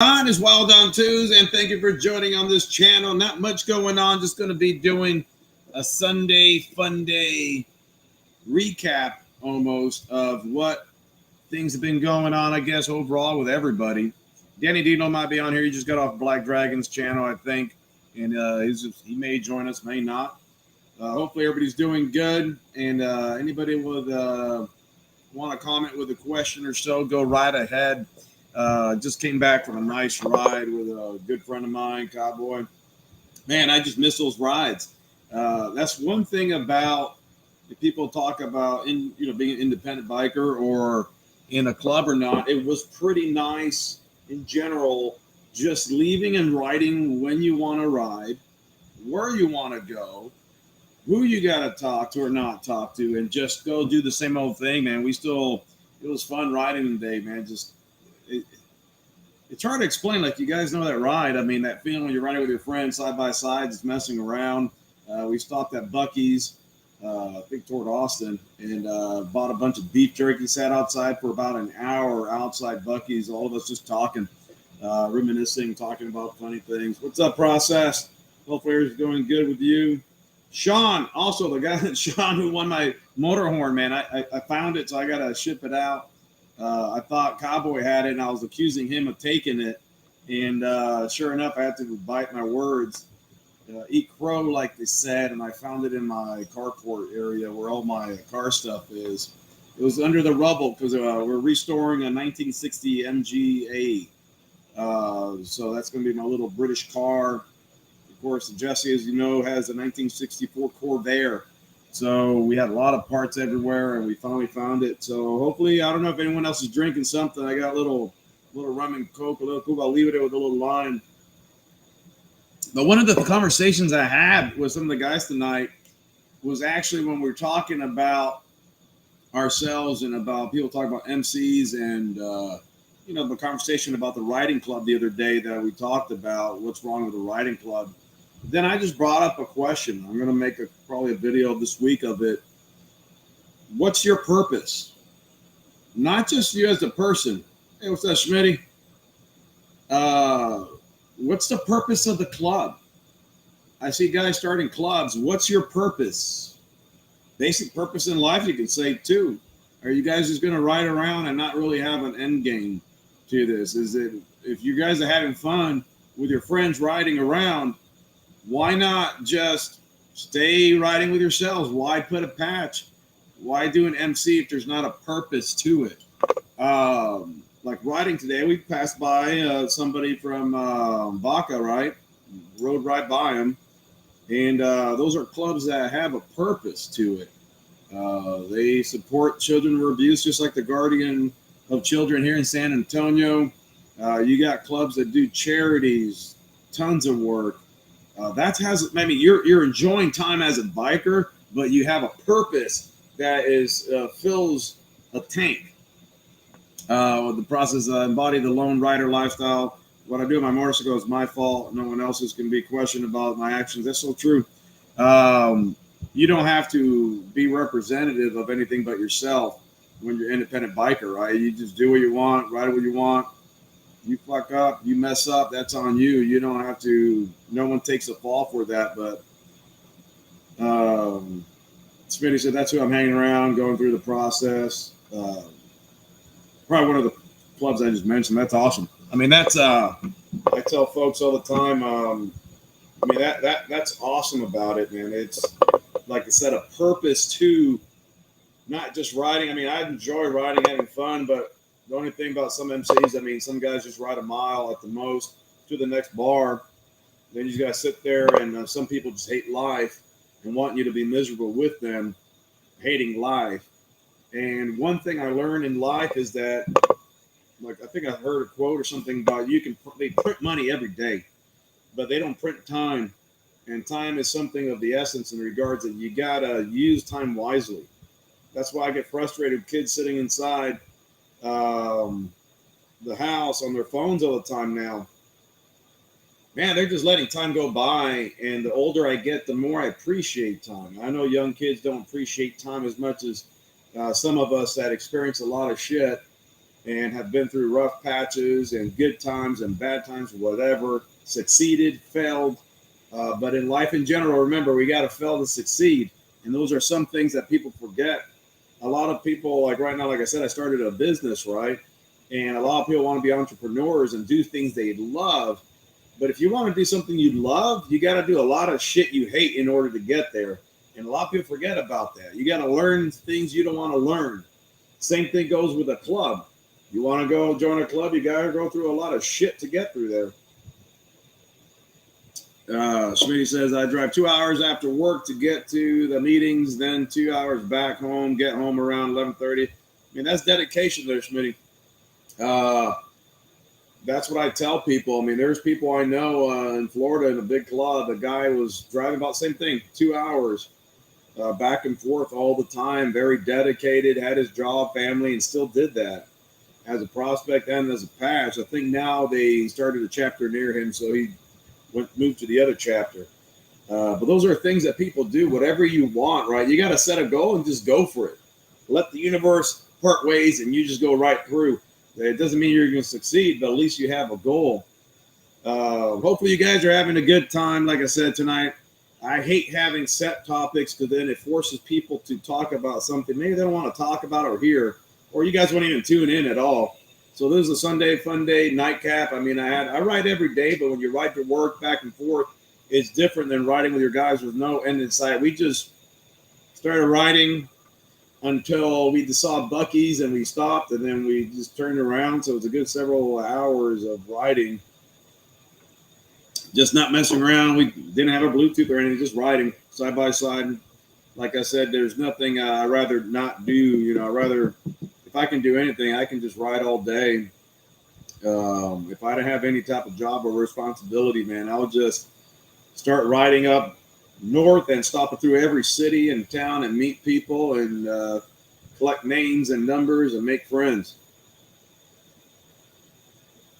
On is Wild on Twos, and thank you for joining on this channel. Not much going on, just going to be doing a Sunday Funday recap almost of what things have been going on, I guess, overall with everybody. Danny Dino might be on here. He just got off Black Dragon's channel, I think, and he may join us, may not. Hopefully, everybody's doing good, and anybody would want to comment with a question or so, go right ahead. Just came back from a nice ride with a good friend of mine, Cowboy. Man, I just miss those rides. That's one thing about if people talk about being an independent biker or in a club or not. It was pretty nice in general, just leaving and riding when you want to ride, where you want to go, who you got to talk to or not talk to, and just go do the same old thing, man. It was fun riding today, man. It's hard to explain. Like, you guys know that ride. I mean, that feeling when you're riding with your friends side by side, just messing around. We stopped at Buc-ee's, I think toward Austin, and bought a bunch of beef jerky, sat outside for about an hour outside Buc-ee's, all of us just talking, reminiscing, talking about funny things. What's up, Process? Hopefully everything's going good with you. Sean, also the guy, Sean, who won my motor horn, man. I found it, so I got to ship it out. I thought Cowboy had it, and I was accusing him of taking it. And sure enough, I had to bite my words. Eat crow, like they said, and I found it in my carport area where all my car stuff is. It was under the rubble because we're restoring a 1960 MGA. So that's going to be my little British car. Of course, Jesse, as you know, has a 1964 Corvair. So we had a lot of parts everywhere, and we finally found it. So hopefully, I don't know if anyone else is drinking something. I got a little rum and coke, a little cool. I'll leave it with a little lime. But one of the conversations I had with some of the guys tonight was actually when we were talking about ourselves and about people talking about MCs and, the conversation about the riding club the other day that we talked about, what's wrong with the riding club. Then I just brought up a question. I'm going to make probably a video this week of it. What's your purpose? Not just you as a person. Hey, what's up, Schmitty? What's the purpose of the club? I see guys starting clubs. What's your purpose? Basic purpose in life, you can say, too. Are you guys just going to ride around and not really have an end game to this? Is it, if you guys are having fun with your friends riding around, why not just stay riding with yourselves? Why put a patch? Why do an MC if there's not a purpose to it? Like riding today, we passed by somebody from Vaca, right? Rode right by them. And those are clubs that have a purpose to it. They support children who are abused, just like the Guardian of Children here in San Antonio. You got clubs that do charities, tons of work. You're enjoying time as a biker, but you have a purpose that fills a tank. With the process, embody the lone rider lifestyle. What I do on my motorcycle is my fault. No one else's can be questioned about my actions. That's so true. You don't have to be representative of anything but yourself when you're an independent biker, right? You just do what you want, ride what you want. You fuck up, you mess up, that's on you. You don't have to, no one takes a fall for that. But Smitty said, that's who I'm hanging around, going through the process. Probably one of the clubs I just mentioned. That's awesome. I mean, I tell folks all the time, that's awesome about it, man. It's, like I said, a purpose to not just riding. I mean, I enjoy riding, having fun, but the only thing about some MCs, some guys just ride a mile at the most to the next bar. Then you just got to sit there, and some people just hate life and want you to be miserable with them, hating life. And one thing I learned in life is that, like, I think I heard a quote or something about they print money every day, but they don't print time. And time is something of the essence in regards that you got to use time wisely. That's why I get frustrated with kids sitting inside the house on their phones all the time now. Man, they're just letting time go by. And the older I get, the more I appreciate time. I know young kids don't appreciate time as much as some of us that experience a lot of shit. and have been through rough patches and good times and bad times, whatever, succeeded, failed. But in life in general, remember, we got to fail to succeed. And those are some things that people forget. A lot of people, like right now, like I said, I started a business, right? And a lot of people want to be entrepreneurs and do things they love. But if you want to do something you love, you got to do a lot of shit you hate in order to get there. And a lot of people forget about that. You got to learn things you don't want to learn. Same thing goes with a club. You want to go join a club, you got to go through a lot of shit to get through there. Smitty says, I drive 2 hours after work to get to the meetings, then 2 hours back home, get home around 11:30. I mean, that's dedication there, Smitty. That's what I tell people. I mean, there's people I know in Florida in a big club. The guy was driving about the same thing, 2 hours back and forth all the time, very dedicated, had his job, family, and still did that as a prospect and as a patch. I think now they started a chapter near him, so he moved to the other chapter. But those are things that people do. Whatever you want, right? You got to set a goal and just go for it. Let the universe part ways, and you just go right through. It doesn't mean you're going to succeed, but at least you have a goal. Hopefully, you guys are having a good time. Like I said tonight, I hate having set topics because then it forces people to talk about something maybe they don't want to talk about or hear, or you guys won't even tune in at all. So this is a Sunday Funday nightcap. I mean, I write every day, but when you write to work back and forth, it's different than writing with your guys with no end in sight. We just started writing until we saw Buc-ee's and we stopped, and then we just turned around. So it was a good several hours of writing, just not messing around. We didn't have a Bluetooth or anything, just writing side by side. Like I said, there's nothing I'd rather not do. You know, I'd rather, if I can do anything, I can just write all day. If I don't have any type of job or responsibility, man, I'll just start riding up north and stopping through every city and town and meet people and collect names and numbers and make friends.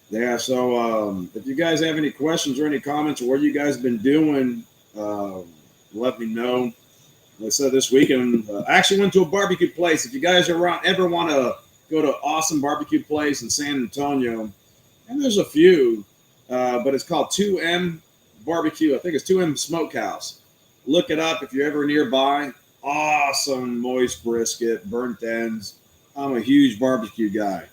Yeah, so if you guys have any questions or any comments or what you guys have been doing, let me know. Like I said, this weekend, I actually went to a barbecue place. If you guys are around, ever want to go to an awesome barbecue place in San Antonio, and there's a few, but it's called 2M Barbecue. I think it's 2M Smokehouse. Look it up if you're ever nearby. Awesome moist brisket, burnt ends. I'm a huge barbecue guy,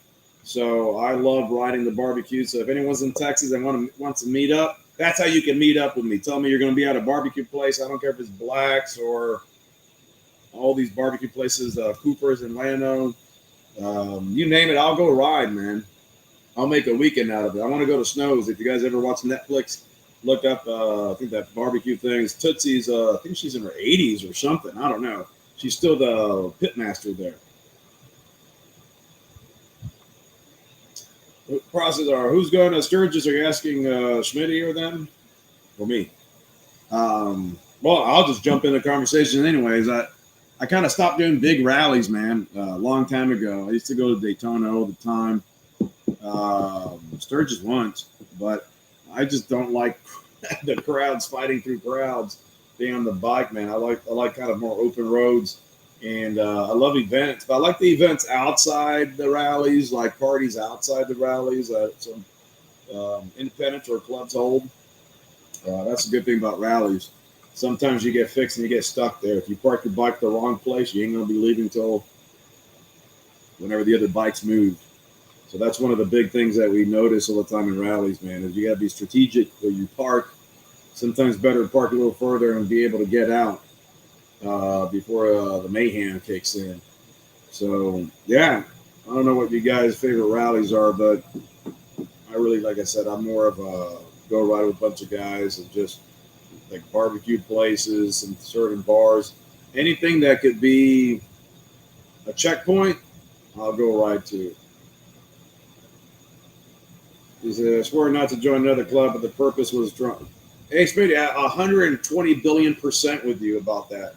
so I love riding the barbecue. So if anyone's in Texas and wants to meet up, that's how you can meet up with me. Tell me you're going to be at a barbecue place. I don't care if it's Black's or all these barbecue places, Cooper's in Llano. You name it, I'll go ride, man. I'll make a weekend out of it. I want to go to Snow's. If you guys ever watch Netflix, look up, I think that barbecue thing is Tootsie's. I think she's in her 80s or something. I don't know. She's still the pitmaster there. Process are, who's going to Sturgis? Are you asking Schmitty or them? Or me? Well, I'll just jump in the conversation anyways. I kind of stopped doing big rallies, man, a long time ago. I used to go to Daytona all the time. Sturgis once, but I just don't like the crowds fighting through crowds being on the bike, man. I like kind of more open roads, and I love events, but I like the events outside the rallies, like parties outside the rallies, some independents or clubs hold. That's a good thing about rallies. Sometimes you get fixed and you get stuck there. If you park your bike the wrong place, you ain't going to be leaving until whenever the other bikes move. So that's one of the big things that we notice all the time in rallies, man, is you got to be strategic where you park. Sometimes better to park a little further and be able to get out before the mayhem kicks in. So, yeah, I don't know what you guys' favorite rallies are, but I really, like I said, I'm more of a go ride with a bunch of guys and just like barbecue places and certain bars. Anything that could be a checkpoint, I'll go ride to. He said, I swear not to join another club, but the purpose was drunk. Hey, Smitty, 120 billion% with you about that.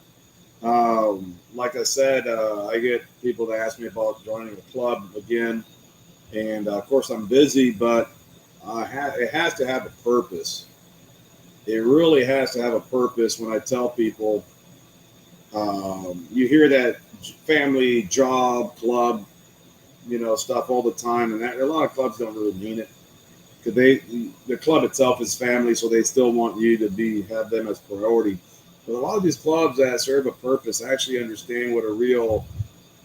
Like I said, I get people that ask me about joining a club again. And, of course, I'm busy, but it has to have a purpose. It really has to have a purpose. When I tell people, you hear that family, job, club, stuff all the time, and a lot of clubs don't really mean it because the club itself is family, so they still want you to have them as priority. But a lot of these clubs that serve a purpose actually understand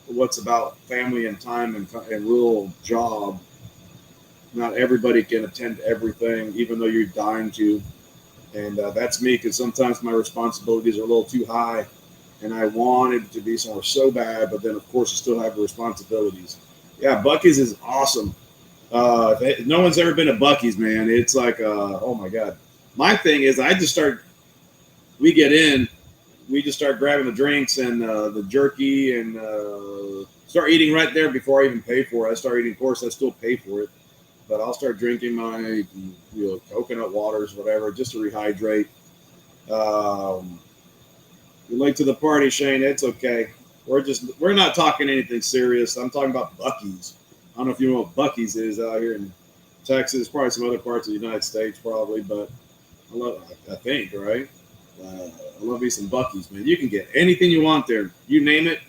what's about family and time and real job. Not everybody can attend everything, even though you're dying to. And that's me, because sometimes my responsibilities are a little too high, and I wanted to be somewhere so bad, but then of course you still have the responsibilities. Yeah, Bucky's is awesome. If no one's ever been to Bucky's, man, it's like, oh my god. My thing is, we get in, we just start grabbing the drinks and the jerky and start eating right there before I even pay for it. I start eating, of course, I still pay for it, but I'll start drinking my coconut waters, whatever, just to rehydrate. You're late to the party, Shane. It's okay. We're not talking anything serious. I'm talking about Bucky's. I don't know if you know what Bucky's is out here in Texas, probably some other parts of the United States, probably, but I think, right? I love me some Bucky's, man. You can get anything you want there. You name it,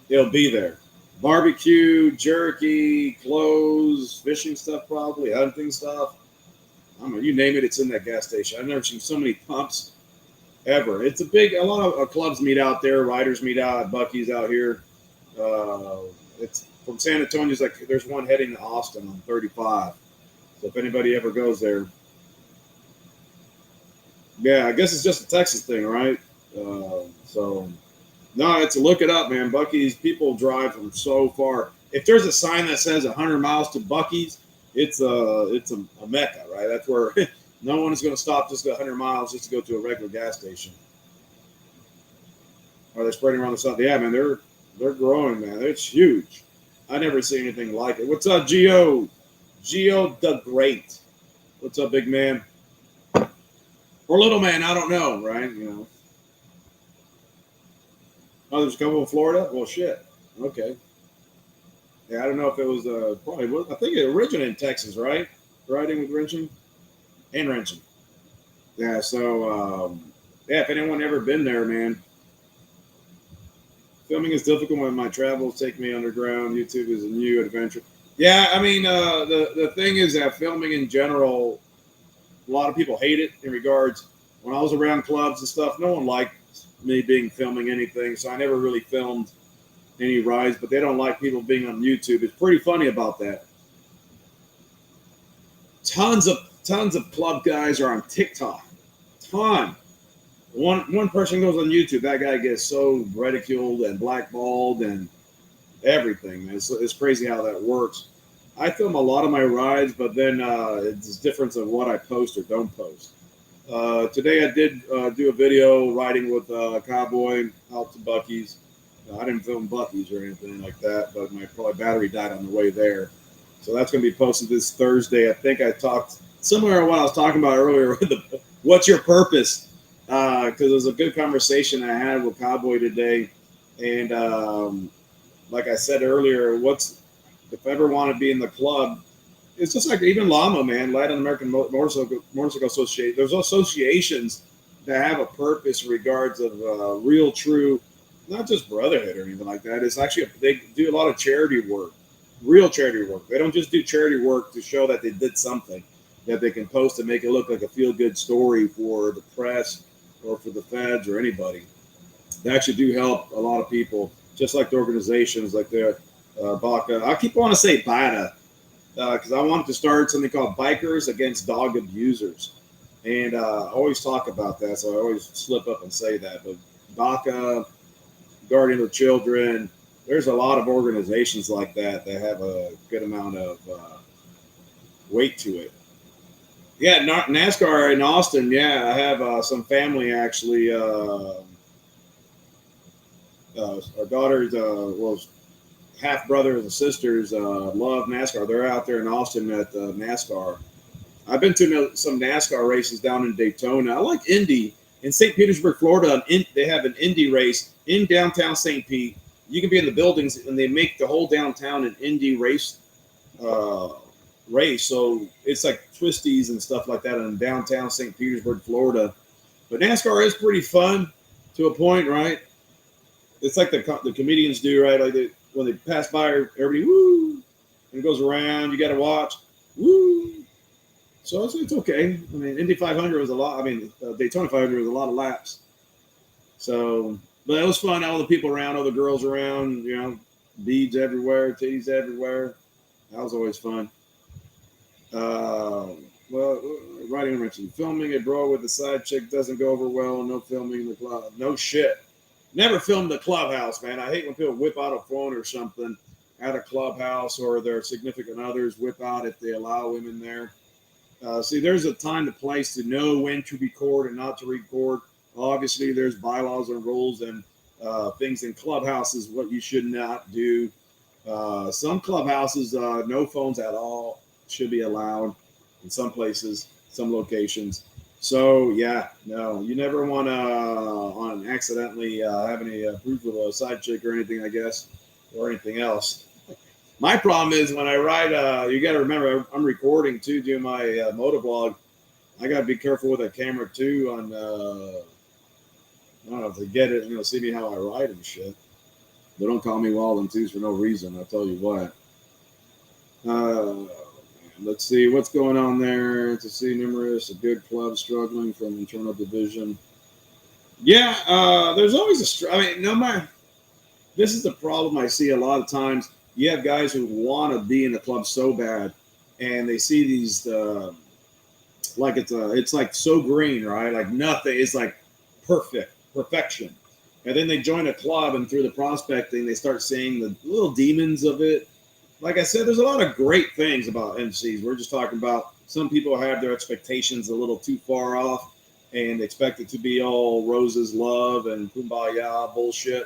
it'll be there. Barbecue, jerky, clothes, fishing stuff, probably hunting stuff. I don't know. You name it, it's in that gas station. I've never seen so many pumps ever. It's a lot of clubs meet out there. Riders meet out at Bucky's out here. It's from San Antonio. There's one heading to Austin on 35. So if anybody ever goes there, yeah, I guess it's just a Texas thing, right? No, look it up, man. Bucky's, people drive from so far. If there's a sign that says 100 miles to Bucky's, it's a mecca, right? That's where no one is going to stop just 100 miles just to go to a regular gas station. Or they're spreading around the south. Yeah, man, they're growing, man. It's huge. I never seen anything like it. What's up, Geo? Geo the Great. What's up, big man? Or little man, I don't know, right? Oh, there's a couple in Florida? Well, shit. Okay. Yeah, I don't know if it was probably. I think it originated in Texas, right? Riding with wrenching and wrenching. Yeah. So, if anyone ever been there, man, filming is difficult when my travels take me underground. YouTube is a new adventure. Yeah, I mean, the thing is that filming in general, a lot of people hate it in regards. When I was around clubs and stuff, no one liked me filming anything, so I never really filmed any rides. But they don't like people being on YouTube. It's pretty funny about that. Tons of club guys are on TikTok. Ton. One person goes on YouTube, that guy gets so ridiculed and blackballed and everything. It's crazy how that works. I film a lot of my rides, but then it's a difference of what I post or don't post. Today I did do a video riding with a cowboy out to Bucky's. I didn't film Bucky's or anything like that, but my battery died on the way there. So that's going to be posted this Thursday. I think I talked similar to what I was talking about earlier with what's your purpose? Because it was a good conversation I had with Cowboy today. And like I said earlier, if I ever want to be in the club, it's just like even LAMA, man, Latin American Motorcycle Association. There's associations that have a purpose in regards of real, true, not just brotherhood or anything like that. It's actually, they do a lot of charity work, real charity work. They don't just do charity work to show that they did something that they can post and make it look like a feel-good story for the press or for the feds or anybody. They actually do help a lot of people, just like the organizations like the BACA. I keep wanting to say BADA, because I wanted to start something called Bikers Against Dog Abusers. And I always talk about that, so I always slip up and say that. But BACA, Guardian of Children, there's a lot of organizations like that have a good amount of weight to it. Yeah, NASCAR in Austin, yeah, I have some family actually. Our daughter's, half brothers and sisters love NASCAR. They're out there in Austin at NASCAR. I've been to some NASCAR races down in Daytona. I like Indy. In St. Petersburg, Florida, they have an Indy race in downtown St. Pete. You can be in the buildings, and they make the whole downtown an Indy race. So it's like twisties and stuff like that in downtown St. Petersburg, Florida. But NASCAR is pretty fun to a point, right? It's like the comedians do, right? Like when they pass by, everybody, woo, and it goes around. You got to watch. Woo! So it's okay. I mean, Indy 500 was a lot. I mean, Daytona 500 was a lot of laps. So, but it was fun. All the people around, all the girls around, you know, beads everywhere, titties everywhere. That was always fun. Well, writing mentioned filming a bro with a side chick doesn't go over well. No filming in the club. No shit. Never filmed the clubhouse, man. I hate when people whip out a phone or something at a clubhouse, or their significant others whip out if they allow women there. See, there's a time and place to know when to record and not to record. Obviously, there's bylaws and rules and things in clubhouses what you should not do. Some clubhouses, no phones at all should be allowed in some places, some locations. So yeah, no, you never want to on accidentally have any proof of a side chick or anything, I guess, or anything else. My problem is when I ride, you got to remember I'm recording too, doing my motovlog. I got to be careful with that camera too on, I don't know if they get it, you know, see me how I ride and shit. They don't call me wild and twos for no reason. I'll tell you what. Let's see what's going on there. To see numerous a good club struggling from internal division. Yeah, there's always I mean, no matter. This is the problem I see a lot of times. You have guys who want to be in the club so bad, and they see these like it's like so green, right? Like nothing is like perfection. And then they join a club, and through the prospecting, they start seeing the little demons of it. Like I said, there's a lot of great things about MCs. We're just talking about some people have their expectations a little too far off and expect it to be all roses, love, and kumbaya bullshit.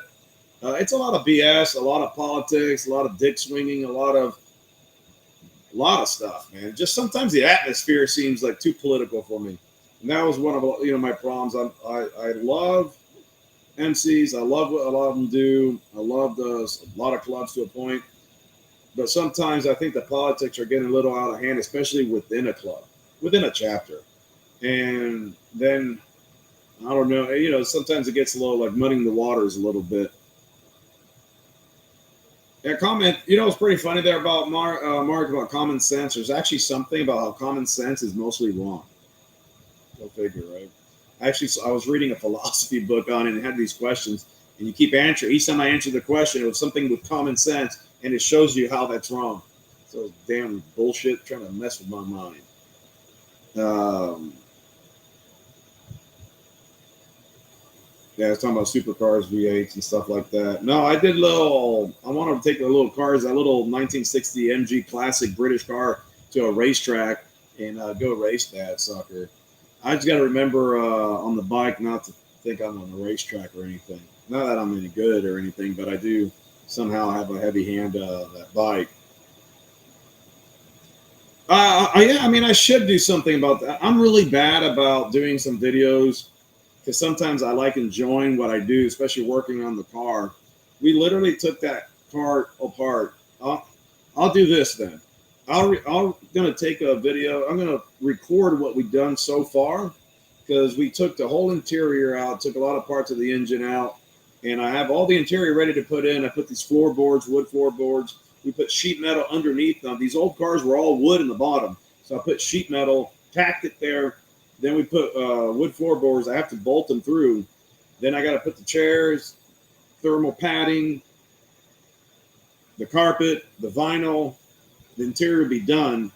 It's a lot of BS, a lot of politics, a lot of dick swinging, a lot of stuff, man. Just sometimes the atmosphere seems like too political for me, and that was one of my problems. I love MCs. I love what a lot of them do. I love a lot of clubs to a point. But sometimes I think the politics are getting a little out of hand, especially within a club, within a chapter. And then, I don't know, sometimes it gets a little like muddying the waters a little bit. Yeah, comment, it's pretty funny there about Mark about common sense. There's actually something about how common sense is mostly wrong. Go figure, right? Actually, I was reading a philosophy book on it and it had these questions, and you keep answering. Each time I answered the question, it was something with common sense, and it shows you how that's wrong. So it's damn bullshit trying to mess with my mind. Yeah, I was talking about supercars, V8s, and stuff like that. No, I wanted to take the little cars, that little 1960 MG Classic British car to a racetrack and go race that sucker. I just got to remember on the bike not to think I'm on a racetrack or anything. Not that I'm any good or anything, but I do somehow have a heavy hand that bike. Yeah, I mean, I should do something about that. I'm really bad about doing some videos because sometimes I like enjoying what I do, especially working on the car. We literally took that car apart. I'll do this then. I'm going to take a video. I'm going to record what we've done so far because we took the whole interior out, took a lot of parts of the engine out, and I have all the interior ready to put in. I put these floorboards, wood floorboards. We put sheet metal underneath them. These old cars were all wood in the bottom. So I put sheet metal, tacked it there. Then we put wood floorboards. I have to bolt them through. Then I got to put the chairs, thermal padding, the carpet, the vinyl. The interior will be done.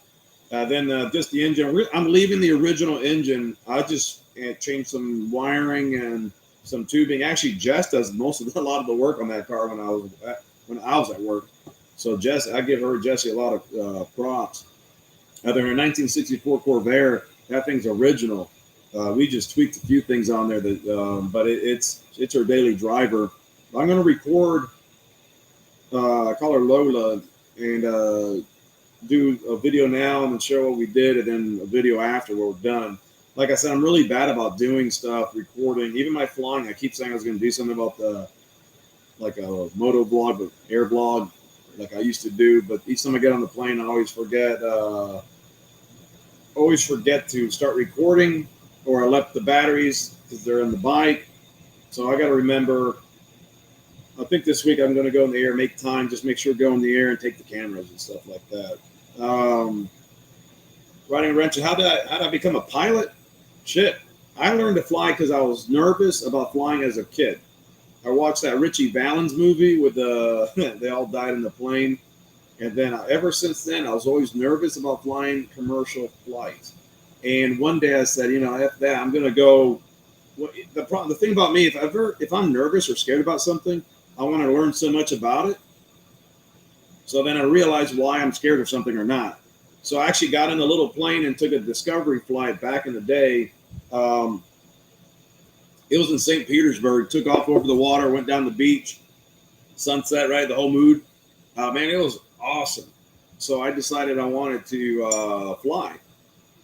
Then just the engine. I'm leaving the original engine. I just changed some wiring and some tubing. Actually, Jess does a lot of the work on that car when I was at work. So I give Jesse a lot of props. They're a 1964 Corvair. That thing's original. We just tweaked a few things on there, but it's her daily driver. I'm going to record. I call her Lola, and do a video now and then show what we did, and then a video after we're done. Like I said, I'm really bad about doing stuff, recording. Even my flying, I keep saying I was going to do something about like a moto vlog, but air vlog, like I used to do. But each time I get on the plane, I always forget to start recording, or I left the batteries because they're in the bike. So I got to remember I think this week I'm going to go in the air, make time, just make sure to go in the air and take the cameras and stuff like that. Riding a wrench. How did I become a pilot? Shit. I learned to fly because I was nervous about flying as a kid. I watched that Richie Valens movie with the they all died in the plane, and then ever since then I was always nervous about flying commercial flights. And one day I said, after that I'm gonna go. The thing about me, if I'm nervous or scared about something, I want to learn so much about it. So then I realized why I'm scared of something or not. So I actually got in a little plane and took a discovery flight back in the day. It was in St. Petersburg, took off over the water, went down the beach, sunset, right? The whole mood. Man, it was awesome. So I decided I wanted to fly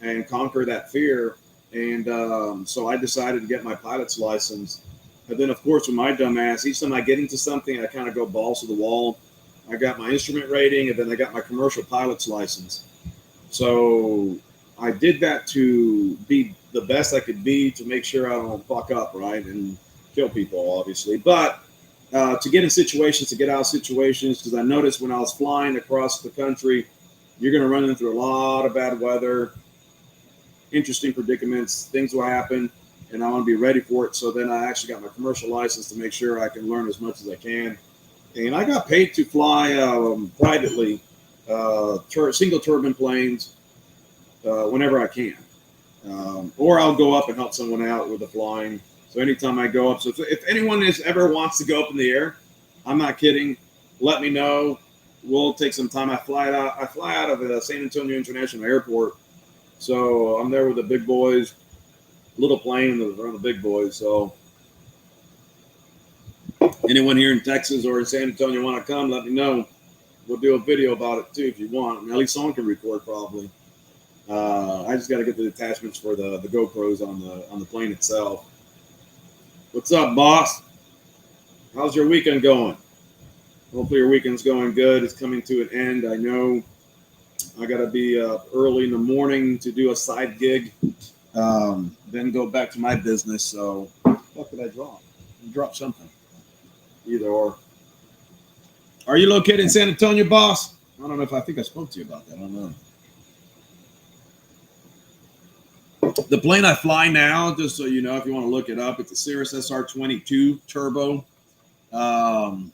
and conquer that fear. And so I decided to get my pilot's license. And then, of course, with my dumb ass, each time I get into something, I kind of go balls to the wall. I got my instrument rating, and then I got my commercial pilot's license. So I did that to be the best I could be to make sure I don't fuck up, right, and kill people, obviously. But to get in situations, to get out of situations, because I noticed when I was flying across the country, you're going to run into a lot of bad weather, interesting predicaments, things will happen, and I want to be ready for it. So then I actually got my commercial license to make sure I can learn as much as I can. And I got paid to fly privately, single turbine planes, whenever I can. Or I'll go up and help someone out with the flying. So anytime I go up, so if anyone ever wants to go up in the air, I'm not kidding. Let me know. We'll take some time. I fly out of San Antonio International Airport. So I'm there with the big boys, little plane around the big boys. So anyone here in Texas or in San Antonio want to come, let me know. We'll do a video about it too if you want. I mean, at least someone can record probably. I just got to get the attachments for the GoPros on the plane itself. What's up, boss? How's your weekend going? Hopefully your weekend's going good. It's coming to an end. I know I got to be up early in the morning to do a side gig, then go back to my business. So what did I drop? I dropped something. Either or. Are you located in San Antonio, boss? I don't know if I think I spoke to you about that. I don't know. The plane I fly now, just so you know, if you want to look it up, it's a Cirrus SR-22 turbo. Freaking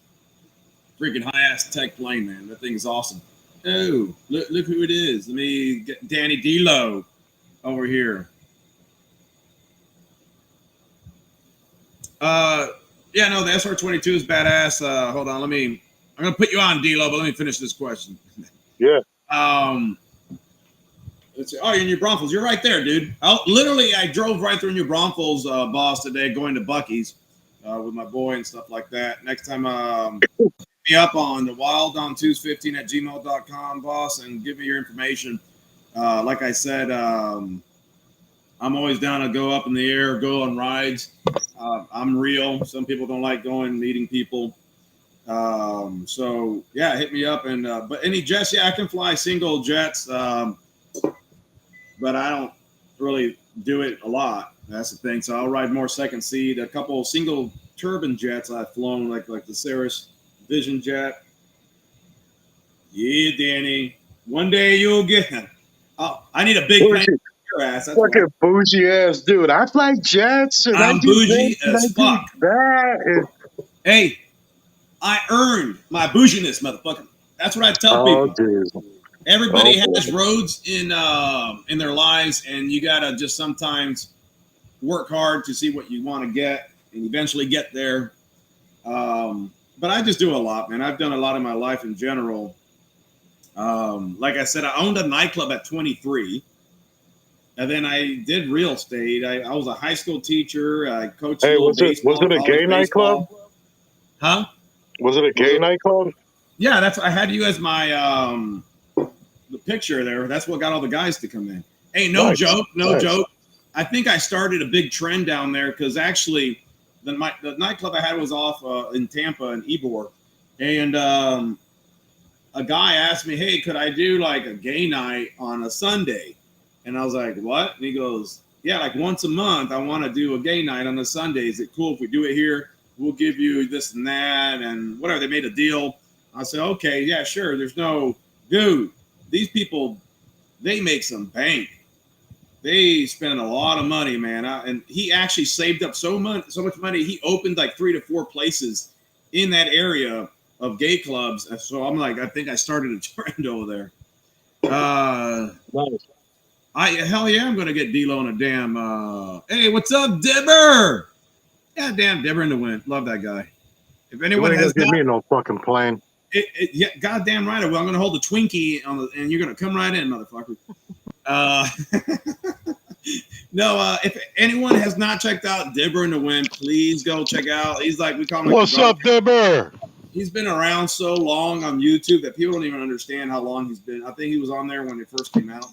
high-ass tech plane, man. That thing is awesome. Oh, look who it is. Let me get Danny DLOW over here. Yeah, no, the SR-22 is badass. Hold on, I'm going to put you on, DLOW, but let me finish this question. Yeah. Let's see. Oh, you're in New Braunfels. You're right there, dude. I drove right through New Braunfels, boss, today, going to Buc-ee's with my boy and stuff like that. Next time, hit me up on the wildon215@gmail.com, boss, and give me your information. Like I said, I'm always down to go up in the air, go on rides. I'm real. Some people don't like going meeting people. So yeah, hit me up. And but any jets, yeah, I can fly single jets. But I don't really do it a lot. That's the thing. So I'll ride more second seat. A couple of single turbine jets I've flown, like the Cirrus Vision jet. Yeah, Danny. One day you'll get him. Oh, I need a big plane for your ass. That's fucking bougie ass dude. I fly jets and I'm bougie as fuck. That. Hey, I earned my bouginess, motherfucker. That's what I tell people. Dude. Everybody has roads in their lives, and you gotta just sometimes work hard to see what you want to get, and eventually get there. But I just do a lot, man. I've done a lot in my life in general. Like I said, I owned a nightclub at 23, and then I did real estate. I was a high school teacher. I coached baseball. Was it a gay nightclub? Huh? Was it a gay nightclub? Yeah, I had you as my the picture there. That's what got all the guys to come in. Hey, no joke. I think I started a big trend down there because actually the nightclub I had was off in Tampa and Ybor. And a guy asked me, hey, could I do like a gay night on a Sunday? And I was like, what? And he goes, yeah, like once a month, I want to do a gay night on a Sunday. Is it cool if we do it here? we'll give you this and that and whatever. They made a deal. I said, okay, yeah, sure. There's no, dude, these people, they make some bank. They spend a lot of money, man. And he actually saved up so much money. He opened like 3 to 4 places in that area of gay clubs. And so I'm like, I think I started a trend over there. Nice. Hell yeah, I'm going to get D-Low on a damn. Hey, what's up, Dibber? Yeah, damn, Dibber in the wind. Love that guy. If anyone You ain't has gonna give not, me no fucking plane. yeah, goddamn right I will. I'm going to hold the Twinkie and you're going to come right in, motherfucker. No, if anyone has not checked out Dibber in the Wind, please go check out. He's like, we call him. What's up, Dibber? He's been around so long on YouTube that people don't even understand how long he's been. I think he was on there when it first came out.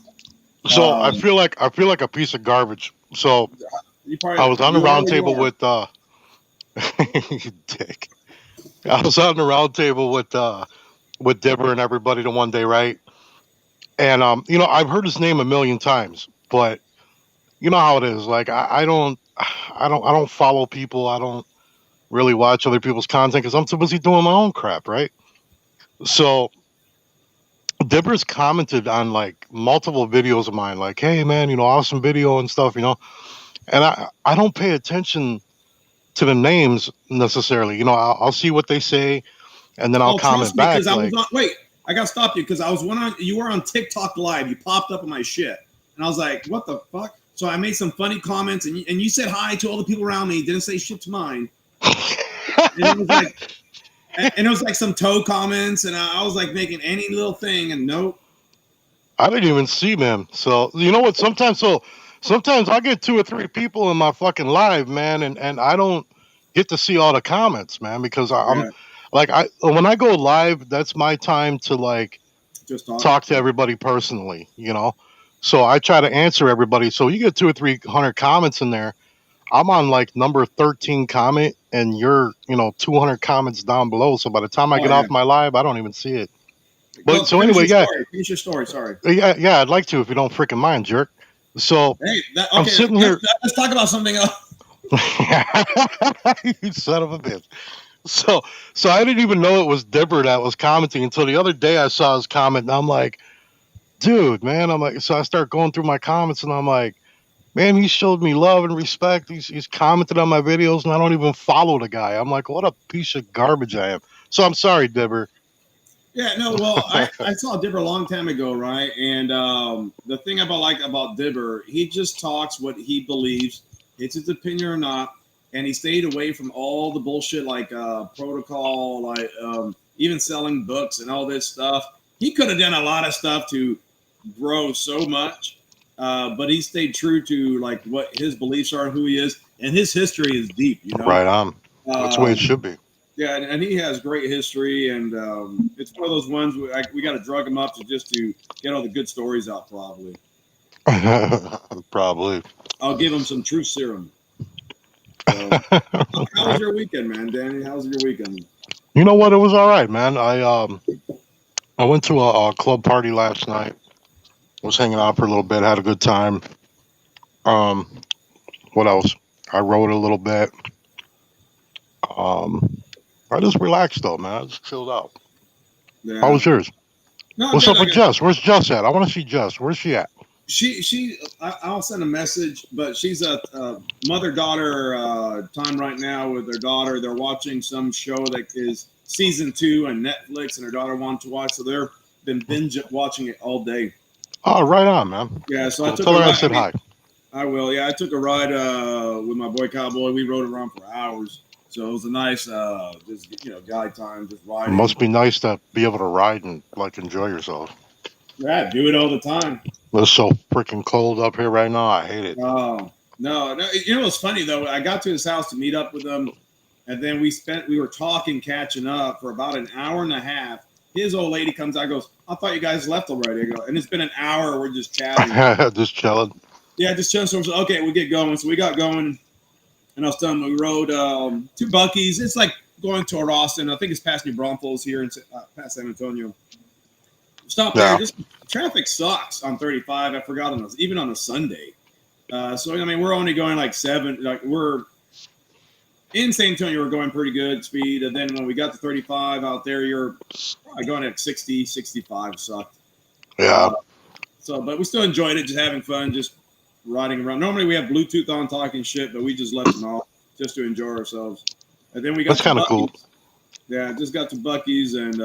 So I feel like a piece of garbage. So I was on the round table with you dick. I was on the round table with Dibber and everybody the one day, right? And I've heard his name a million times, but you know how it is. Like I don't follow people. I don't really watch other people's content because I'm too busy doing my own crap, right? So Dibber's commented on like multiple videos of mine, like, "Hey man, awesome video and stuff," And I don't pay attention to the names necessarily. I'll see what they say, and then I'll comment back. Wait, I gotta stop you because you were on TikTok live. You popped up on my shit, and I was like, "What the fuck?" So I made some funny comments, and you said hi to all the people around me. Didn't say shit to mine. And it was like some toe comments, and I was like making any little thing, and nope. I didn't even see them. So you know what? Sometimes I get 2 or 3 people in my fucking live, man, and I don't get to see all the comments, man, because I'm like when I go live, that's my time to like just talk to everybody personally, So I try to answer everybody. So you get 200 or 300 comments in there. I'm on like number 13 comment, and you're 200 comments down below. So by the time I get off my live, I don't even see it. But so anyway, finish your story. Sorry. Yeah, I'd like to if you don't freaking mind, jerk. So I'm sitting here. Let's talk about something else. You son of a bitch. So I didn't even know it was Dibber that was commenting until the other day I saw his comment, and I'm like, dude, man. I'm like, so I start going through my comments, and I'm like, man, he showed me love and respect. He's commented on my videos, and I don't even follow the guy. I'm like, what a piece of garbage I am. So I'm sorry, Dibber. Yeah, no, well, I saw Dibber a long time ago, right? And the thing I like about Dibber, he just talks what he believes. It's his opinion or not. And he stayed away from all the bullshit like protocol, like even selling books and all this stuff. He could have done a lot of stuff to grow so much, but he stayed true to like what his beliefs are, who he is, and his history is deep. Right on. That's the way it should be. Yeah, and he has great history, and it's one of those ones we got to drug him up to get all the good stories out. Probably. Probably. I'll give him some truth serum. So, how was your weekend, man, Danny? How was your weekend? You know what? It was all right, man. I went to a club party last night. Was hanging out for a little bit. Had a good time. What else? I wrote a little bit. I just relaxed though, man. I just chilled out. Yeah. How was yours? No, what's up with Jess? Where's Jess at? I want to see Jess. Where's she at? I'll send a message, but she's a mother-daughter time right now with her daughter. They're watching some show that is season 2 on Netflix, and her daughter wants to watch, so they've been binge watching it all day. Oh, right on, man. Yeah, so I took tell her I said hi. I will. Yeah, I took a ride with my boy Cowboy. We rode around for hours. So it was a nice, guy time, just riding. It must be nice to be able to ride and like enjoy yourself. Yeah, do it all the time. It's so freaking cold up here right now. I hate it. Oh no! You know what's funny though? I got to his house to meet up with him, and then we were talking, catching up for about an hour and a half. His old lady comes out, goes, "I thought you guys left already." I go, and it's been an hour. We're just chatting, just chilling. Yeah, just chilling. So we're like, okay, we get going. So we got going. And I was telling him we rode to Buc-ee's. It's like going toward Austin. I think it's past New Braunfels here in past San Antonio. Stop there. Just traffic sucks on 35. I forgot even on a Sunday. So I mean, we're only going like 7. Like we're in San Antonio, we're going pretty good speed. And then when we got to 35 out there, you're probably going at 60, 65 sucked. Yeah. But we still enjoyed it, just having fun, just riding around. Normally we have Bluetooth on talking shit, but we just left them off just to enjoy ourselves. And then we got That's kind of cool. Yeah, just got to Buc-ee's, and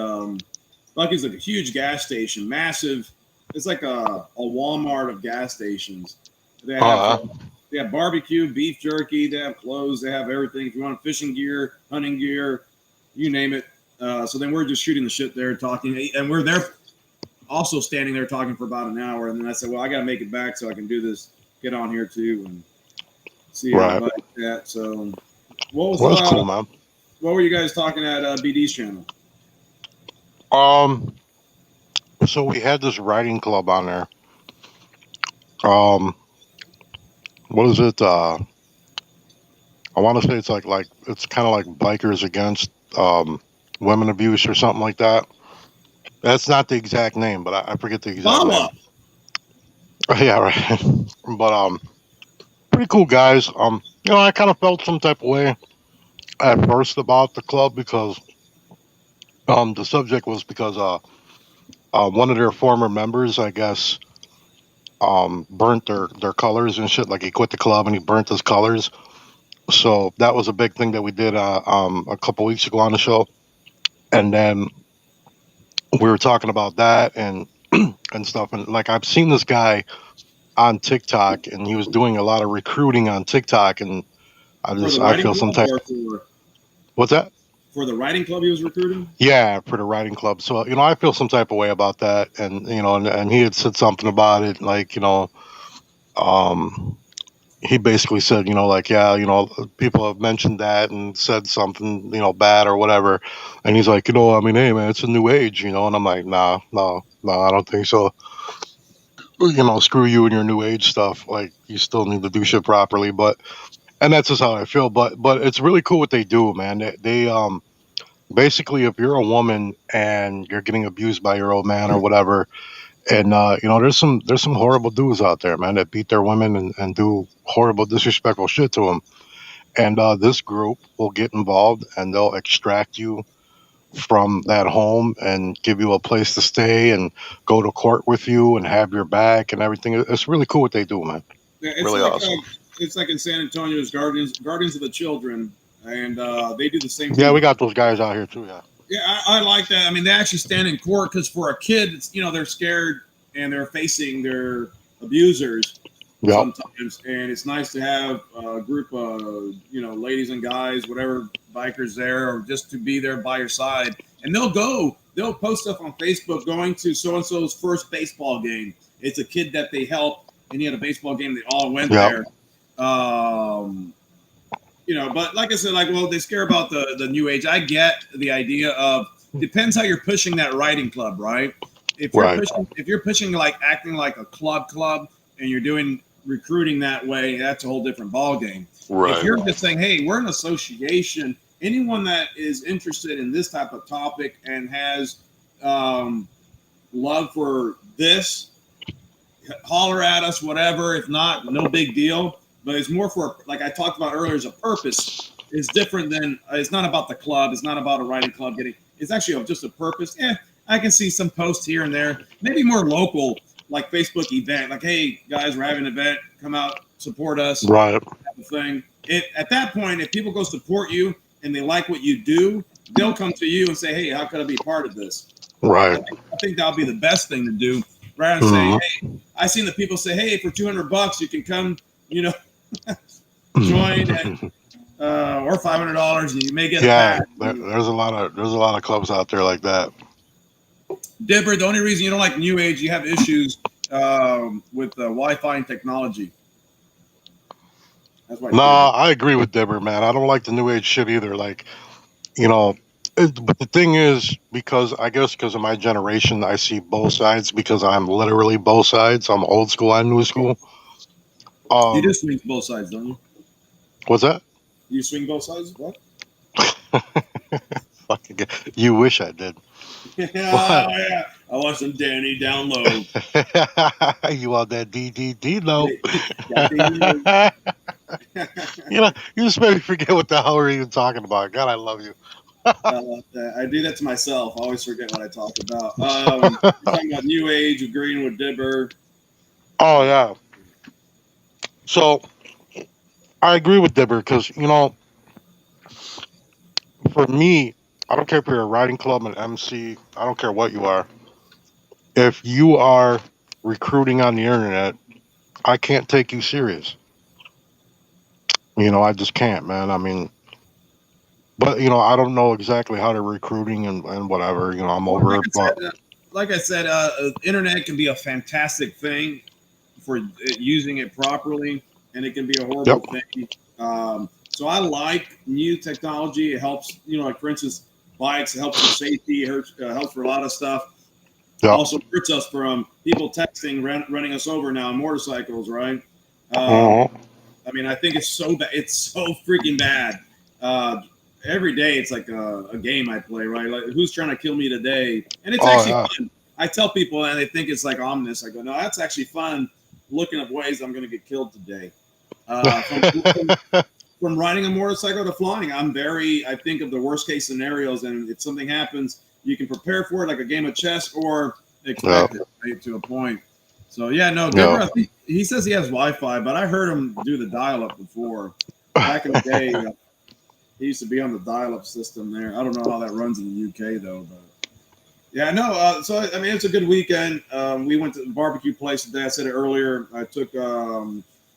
Buc-ee's like a huge gas station, massive. It's like a Walmart of gas stations. They have barbecue, beef jerky, they have clothes, they have everything. If you want fishing gear, hunting gear, you name it. So then we're just shooting the shit there, talking, and we're there also standing there talking for about an hour. And then I said, well, I got to make it back so I can do this, get on here too, and see everybody like that. So what was cool, man? What were you guys talking at BD's channel? So we had this riding club on there. What is it? I want to say it's like it's kind of like Bikers Against Women Abuse or something like that. That's not the exact name, but I forget the exact name. Yeah, right. But pretty cool guys. I kind of felt some type of way at first about the club because the subject was because one of their former members, I guess, burnt their colors and shit. Like he quit the club and he burnt his colors. So that was a big thing that we did a couple weeks ago on the show, and then we were talking about that and and stuff. And like I've seen this guy on TikTok, and he was doing a lot of recruiting on TikTok, and I feel some type. What's that? For the riding club he was recruiting? Yeah, for the riding club. So, I feel some type of way about that. And, and he had said something about it. Like, he basically said, like, yeah, people have mentioned that and said something, bad or whatever. And he's like, I mean, hey, man, it's a new age, and I'm like, no, I don't think so. Screw you and your new age stuff. Like, you still need to do shit properly. And that's just how I feel. But it's really cool what they do, man. They basically, if you're a woman and you're getting abused by your old man or whatever, and there's some horrible dudes out there, man, that beat their women and do horrible, disrespectful shit to them. And this group will get involved and they'll extract you from that home and give you a place to stay and go to court with you and have your back and everything. It's really cool what they do, man. Yeah, it's really like, awesome. It's like in San Antonio's Guardians of the Children, and they do the same thing. Yeah, we got those guys out here too. Yeah. Yeah, I like that. I mean, they actually stand in court because for a kid, it's, they're scared and they're facing their abusers sometimes, and it's nice to have a group of ladies and guys, whatever, bikers there, or just to be there by your side. And they'll post stuff on Facebook going to so and so's first baseball game. It's a kid that they helped, and he had a baseball game. They all went there. But like I said, they scare about the new age. I get the idea of, depends how you're pushing that riding club, right? If you're pushing like acting like a club and you're doing recruiting that way, that's a whole different ball game. Right. If you're just saying, hey, we're an association, anyone that is interested in this type of topic and has love for this, holler at us, whatever. If not, no big deal. But it's more for, like I talked about earlier, as a purpose. It's different than, it's not about the club. It's not about a riding club it's actually just a purpose. Yeah, I can see some posts here and there, maybe more local, like Facebook event. Like, hey, guys, we're having an event. Come out, support us. Right. Type of thing. At that point, if people go support you and they like what you do, they'll come to you and say, hey, how could I be part of this? Right. I think that'll be the best thing to do. Rather than saying, hey, I've seen the people say, hey, for $200, you can come, join at, or $500, and you may get there's a lot of clubs out there like that. Dipper, the only reason you don't like new age, you have issues with Wi-Fi and technology. That's why. I agree with Dipper, man. I don't like the new age shit either. Like, but the thing is, because of my generation, I see both sides because I'm literally both sides. I'm old school and new school. You do swing both sides, don't you? What's that? You swing both sides? What? Fucking, you wish I did. Yeah. I want some Danny down low. You want that DDD low? You just made me forget what the hell we're even talking about. God, I love you. I do that to myself. I always forget what I talk about. You're talking about New Age, agreeing with Dibber. Oh yeah. So I agree with Dibber because for me, I don't care if you're a riding club, an MC. I don't care what you are. If you are recruiting on the internet, I can't take you serious. I just can't, man. I mean, but I don't know exactly how they're recruiting and whatever. I'm Well, over it, but like I said, internet can be a fantastic thing for using it properly, and it can be a horrible yep, thing. So I like new technology. It helps, like for instance, bikes. It helps for safety. It helps for a lot of stuff. yep. Also hurts us from people texting, running us over now on motorcycles, right? Uh-huh. I mean, I think it's so bad. It's so freaking bad. Uh, every day, it's like a game I play, right? Like, who's trying to kill me today? And it's Oh actually yeah. fun. I tell people, and they think it's like ominous. I go, no, that's actually fun. Looking at ways I'm going to get killed today. From riding a motorcycle to flying, I think of the worst case scenarios, and if something happens, you can prepare for it like a game of chess or yep, expect it, right, to a point. So yeah, no, yep. Dibber, I think he says he has Wi-Fi, but I heard him do the dial-up before. Back in the day, he used to be on the dial-up system there. I don't know how that runs in the UK though, but yeah, no. So I mean, it's a good weekend. We went to the barbecue place today. I said it earlier. I took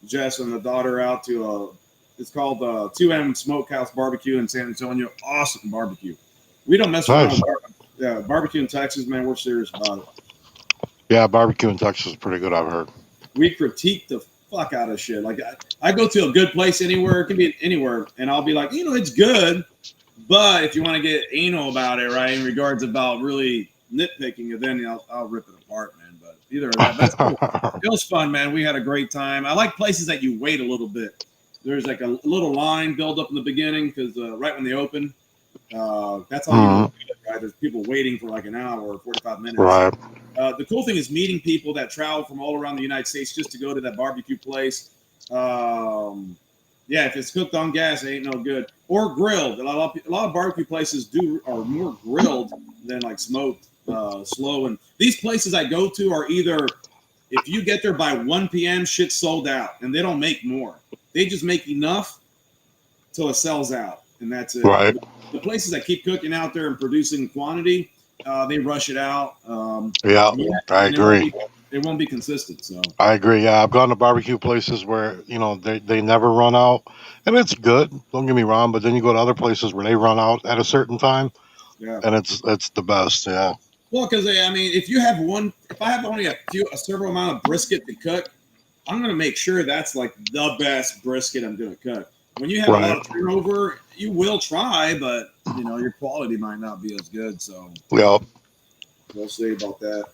Jess and the daughter out to it's called 2M Smokehouse Barbecue in San Antonio. Awesome barbecue. We don't mess around Nice. with barbecue in Texas, man. We're serious about it. Yeah, barbecue in Texas is pretty good. I've heard. We critique the fuck out of shit. Like I go to a good place anywhere, it can be anywhere, and I'll be like, it's good, but if you want to get anal about it, right, in regards about really nitpicking it, then I'll rip it apart, man. But either of that, but it's cool. It was fun, man. We had a great time. I like places that you wait a little bit. There's like a little line build up in the beginning because right when they open, that's how you know Mhm. it's good, right? There's people waiting for like an hour or 45 minutes. Right. The cool thing is meeting people that travel from all around the United States just to go to that barbecue place. Yeah, if it's cooked on gas, it ain't no good. Or grilled. A lot of barbecue places are more grilled than like smoked, slow. And these places I go to are either if you get there by 1 p.m., shit's sold out, and they don't make more. They just make enough till it sells out, and that's it. Right. The places that keep cooking out there and producing quantity, they rush it out. Yeah, Yeah, I and agree. it won't be consistent. So I agree. Yeah, I've gone to barbecue places where they never run out, and it's good. Don't get me wrong, but then you go to other places where they run out at a certain time, yeah. and it's the best. Yeah. Well, because I mean, if I have only a several amount of brisket to cook, I'm going to make sure that's like the best brisket I'm going to cook. When you have a lot Right. of turnover, you will try, but your quality might not be as good. So Yep. we'll see about that.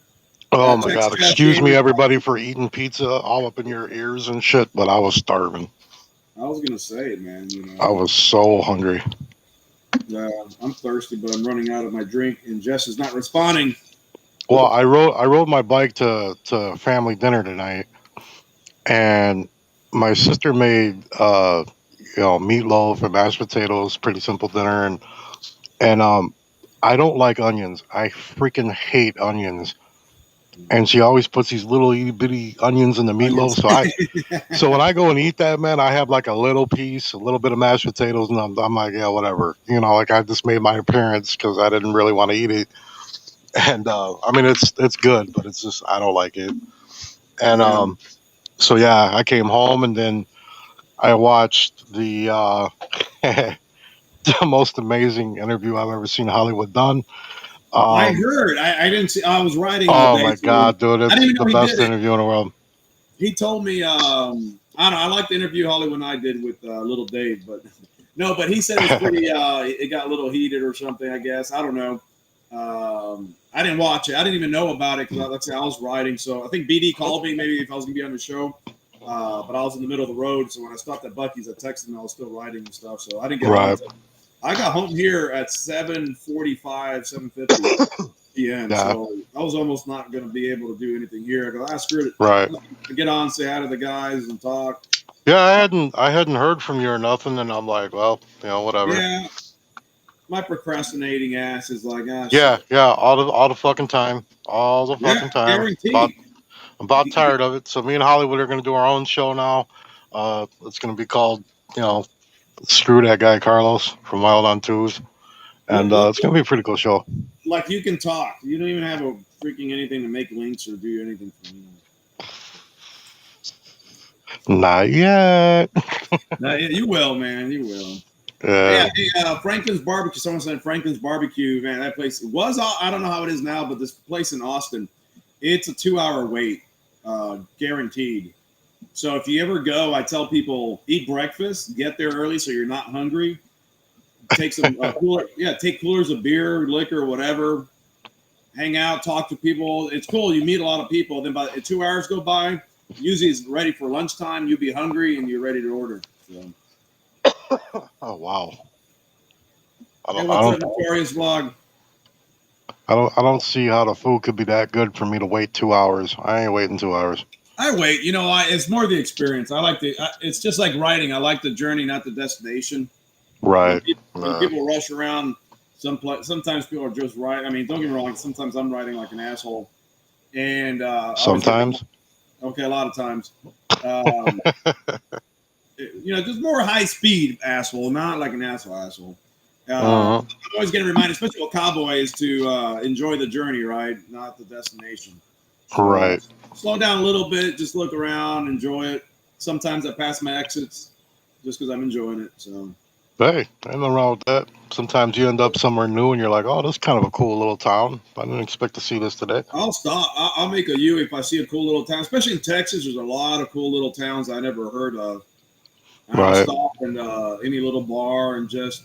Oh my Text God! chat Excuse me, gamer. everybody, for eating pizza all up in your ears and shit, but I was starving. I was going to say, man, I was so hungry. I'm thirsty, but I'm running out of my drink, and Jess is not responding. Well, I rode my bike to family dinner tonight, and my sister made meatloaf and mashed potatoes, pretty simple dinner, and I don't like onions. I freaking hate onions. And she always puts these little itty bitty onions in the meatloaf. Onions. So when I go and eat that, man, I have like a little piece, a little bit of mashed potatoes, and I'm like, yeah, whatever. Like I just made my appearance because I didn't really want to eat it. And I mean, it's good, but it's just I don't like it. And Yeah. so yeah, I came home and then I watched the the most amazing interview I've ever seen Hollywood done. I Um, heard. I didn't see. I was riding all oh day, my so god, dude, I didn't it's even the know he did best it. interview in the world. He told me. I don't know. I like the interview Hollywood and I did with Little Dave, but no. But he said it was pretty. It got a little heated or something. I guess I don't know. I didn't watch it. I didn't even know about it because, let's say, I was riding. So I think BD called me maybe if I was gonna be on the show. But I was in the middle of the road, so when I stopped at Bucky's, I texted him. I was still riding and stuff, so I didn't get on. Right. I got home here at 7:45, 7:50 p.m. Yeah. So I was almost not going to be able to do anything here. I go, screwed it. Right. To get on, say hi to the guys, and talk. Yeah, I hadn't heard from you or nothing, and I'm like, well, whatever. Yeah, my procrastinating ass is like, Yeah, shit. yeah, all the fucking time, all the Yeah, fucking time. guaranteed. I'm about tired of it. So me and Hollywood are gonna do our own show now. It's gonna be called, you know, Screw That Guy Carlos from Wild on Twos, and it's gonna be a pretty cool show. Like you can talk. You don't even have a freaking anything to make links or do anything for me. Not yet. No, you will, man. You will. Yeah. Hey, Franklin's Barbecue. Someone said Franklin's Barbecue. Man, that place was. I don't know how it is now, but this place in Austin, it's a 2-hour wait, guaranteed. So if you ever go, I tell people eat breakfast, get there early so you're not hungry. Take some take coolers of beer, liquor, whatever. Hang out, talk to people. It's cool. You meet a lot of people. Then by 2 hours go by, usually it's ready for lunchtime. You'll be hungry and you're ready to order. So. Oh wow. Hey, what's up, Notorious Vlog? I don't see how the food could be that good for me to wait 2 hours. I ain't waiting 2 hours. I wait. It's more the experience. I like it's just like writing. I like the journey, not the destination. Right. When people rush around, sometimes people are just right. I mean, don't get me wrong. Sometimes I'm writing like an asshole, and sometimes. Okay, a lot of times. Just more high speed asshole, not like an asshole. I'm always getting reminded, especially with cowboys, to enjoy the journey, right? Not the destination. So, right. Slow down a little bit, just look around, enjoy it. Sometimes I pass my exits just because I'm enjoying it. So, hey, ain't nothing wrong with that. Sometimes you end up somewhere new and you're like, oh, this is kind of a cool little town. I didn't expect to see this today. I'll stop. I'll make a U if I see a cool little town, especially in Texas. There's a lot of cool little towns I never heard of. And I'll stop in any little bar and just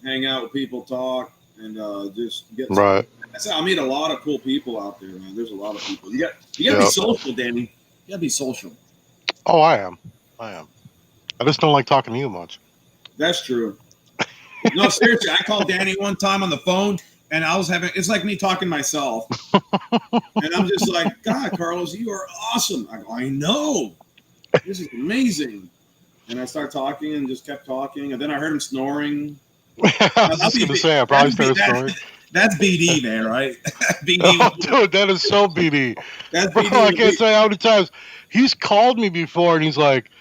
hang out with people, talk, and just get. Right. I meet a lot of cool people out there, man. There's a lot of people. You got to be social, Danny. You got to be social. Oh, I am. I just don't like talking to you much. That's true. No, seriously. I called Danny one time on the phone, and I was having. It's like me talking to myself, and I'm just like, God, Carlos, you are awesome. I know. This is amazing. And I started talking and just kept talking, and then I heard him snoring. I was just going to say, I probably started snoring. That's BD, man, right? BD. Oh, dude, that is so BD. That's BD. Bro, I can't tell you how many times he's called me before, and he's like,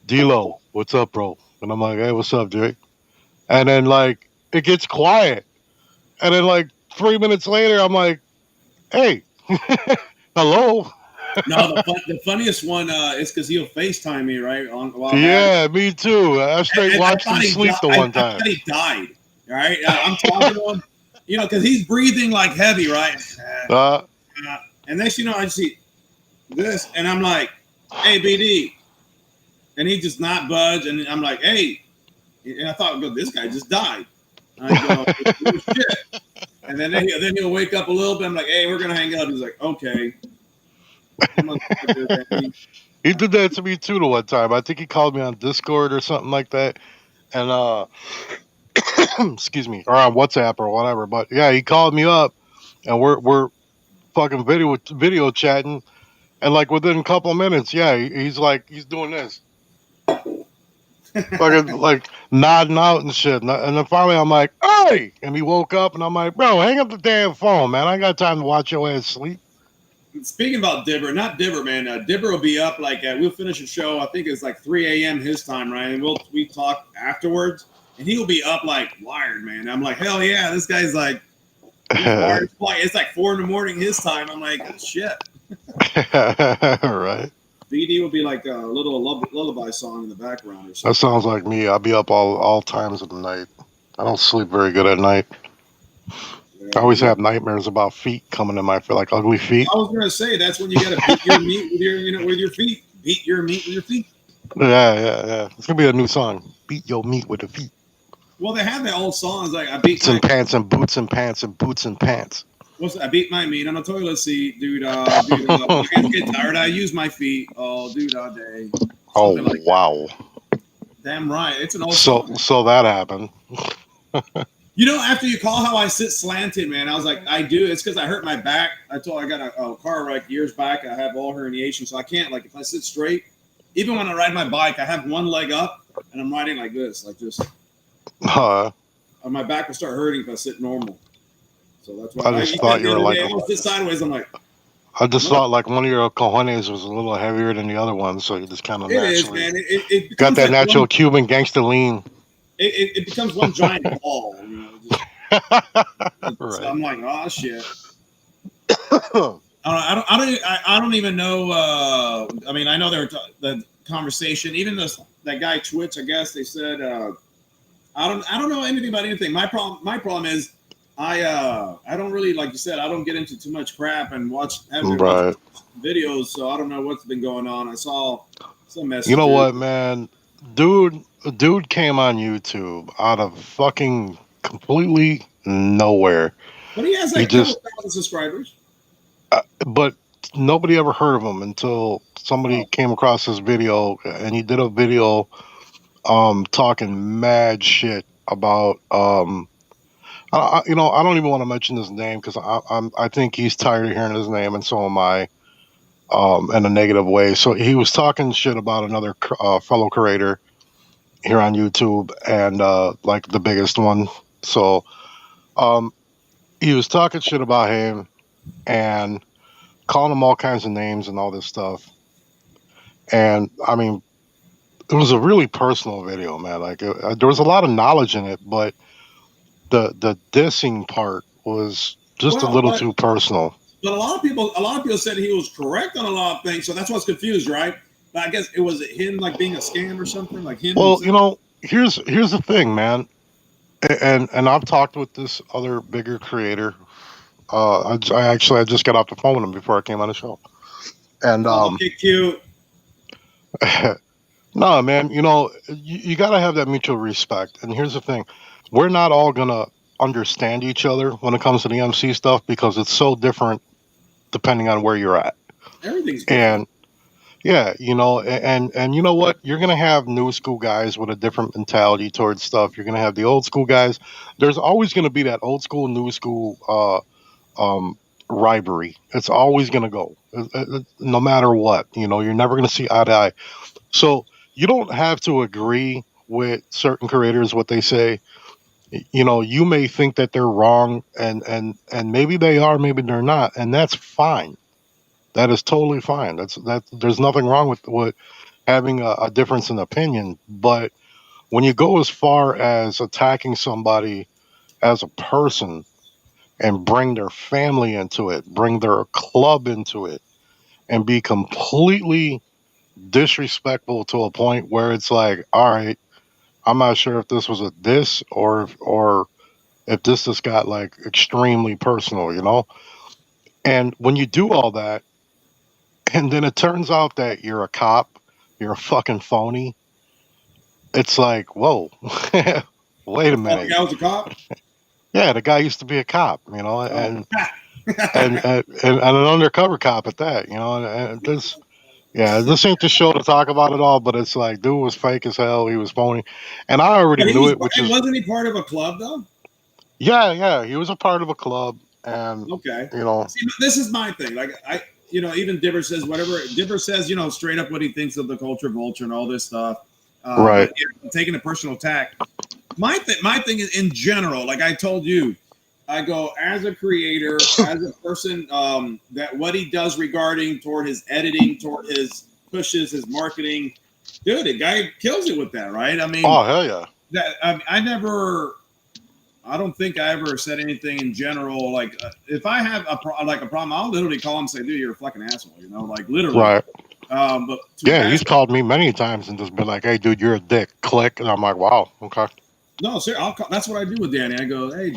DLOW, what's up, bro? And I'm like, hey, what's up, Jake? And then, like, it gets quiet. And then, like, 3 minutes later, I'm like, hey, hello. No, the funniest one is because he'll FaceTime me, right? Me too. I straight watched him sleep the one time. I thought he died. All right, I'm talking to him, because he's breathing like heavy, right? And next, I see this, and I'm like, "Hey, BD," and he just not budge, and I'm like, "Hey," and I thought, "This guy just died." And I go, "Oh, shit," and then he'll wake up a little bit. I'm like, "Hey, we're gonna hang up." He's like, "Okay." He did that to me too the one time. I think he called me on Discord or something like that, and excuse me, or on WhatsApp or whatever. But yeah, he called me up, and we're fucking video chatting, and like within a couple of minutes, yeah, he's doing this, fucking like nodding out and shit. And then finally, I'm like, hey, and he woke up, and I'm like, bro, hang up the damn phone, man. I ain't got time to watch your ass sleep. Speaking about Dibber, not Dibber, man. Dibber will be up we'll finish a show. I think it's like 3 a.m. his time, right? And we talk afterwards, and he'll be up like wired, man. I'm like, hell yeah, this guy's like, wired. It's like 4 a.m. his time. I'm like, shit. Right. BD will be like a little lullaby song in the background or something. That sounds like me. I'll be up all times of the night. I don't sleep very good at night. I always have nightmares about feet coming in my like ugly feet. I was gonna say that's when you gotta beat your meat with your feet. Beat your meat with your feet. Yeah. It's gonna be a new song. Beat your meat with the feet. Well, they have their old songs like I beat boots and pants and boots and pants and boots and pants. I beat my meat on a toilet seat, dude. When hands get tired, I use my feet. Oh, dude, all day. Something like wow. That. Damn right, it's an old song. So that happened. After you call how I sit slanted, man, I was like, I do. It's because I hurt my back. I got a car wreck years back. I have all herniation, so I can't, if I sit straight, even when I ride my bike, I have one leg up and I'm riding like this, like just. My back will start hurting if I sit normal. So that's why I just thought you were like. I was just sideways. I'm like. I just thought like one of your cojones was a little heavier than the other one, so you just kind of naturally. It is, man. It got that like natural Cuban gangster lean. It becomes one giant ball, you know. Just, right. So I'm like, oh shit. I don't even know. I mean, I know the conversation. Even that guy Twitch, I guess they said. I don't know anything about anything. My problem is I don't really, like you said, I don't get into too much crap and watch videos, so I don't know what's been going on. I saw some messages. You know what, man? A dude came on YouTube out of fucking completely nowhere. But he has like a couple thousand subscribers. But nobody ever heard of him until somebody came across his video, and he did a video talking mad shit about I don't even want to mention his name because I think he's tired of hearing his name, and so am I, in a negative way. So he was talking shit about another fellow creator here on YouTube, and like the biggest one. So he was talking shit about him and calling him all kinds of names and all this stuff. And I mean, it was a really personal video, man. Like there was a lot of knowledge in it, but the dissing part was just a little too personal. But a lot of people said he was correct on a lot of things, so that's what's confused, right? But I guess it was him like being a scam or something, like him. Well, himself? Here's the thing, man, and I've talked with this other bigger creator. I just got off the phone with him before I came on the show, and okay, cute. No, man, you got to have that mutual respect. And here's the thing: we're not all gonna understand each other when it comes to the MC stuff because it's so different depending on where you're at. Everything's different. And yeah, and you know what? You're gonna have new school guys with a different mentality towards stuff. You're gonna have the old school guys. There's always gonna be that old school, new school rivalry. It's always gonna go, no matter what. You're never gonna see eye to eye. So you don't have to agree with certain creators what they say. You may think that they're wrong, and maybe they are, maybe they're not, and that's fine. That is totally fine. There's nothing wrong with having a difference in opinion. But when you go as far as attacking somebody as a person and bring their family into it, bring their club into it, and be completely disrespectful to a point where it's like, all right, I'm not sure if this was a diss or if this just got like extremely personal, And when you do all that, and then it turns out that you're a cop, you're a fucking phony, it's like, whoa, wait a minute. The guy was a cop? Yeah, the guy used to be a cop, and an undercover cop at that, and this. Yeah, this ain't the show to talk about it all, but it's like, dude was fake as hell. He was phony, and I already knew it. Wasn't he part of a club though? Yeah, he was a part of a club, and okay, See, this is my thing. Like even Dibber says whatever. Dibber says, straight up what he thinks of the culture vulture and all this stuff. Right. But, taking a personal attack. My thing is in general. Like I told you, I go as a creator, as a person, that what he does regarding toward his editing, toward his pushes, his marketing, dude, the guy kills it with that, right? I mean, oh hell yeah. I don't think I ever said anything in general. Like if I have a problem, I'll literally call him and say, dude, you're a fucking asshole, like literally. Right. But he's called me many times and just been like, hey, dude, you're a dick. Click, and I'm like, wow, okay. No, sir. That's what I do with Danny. I go, hey,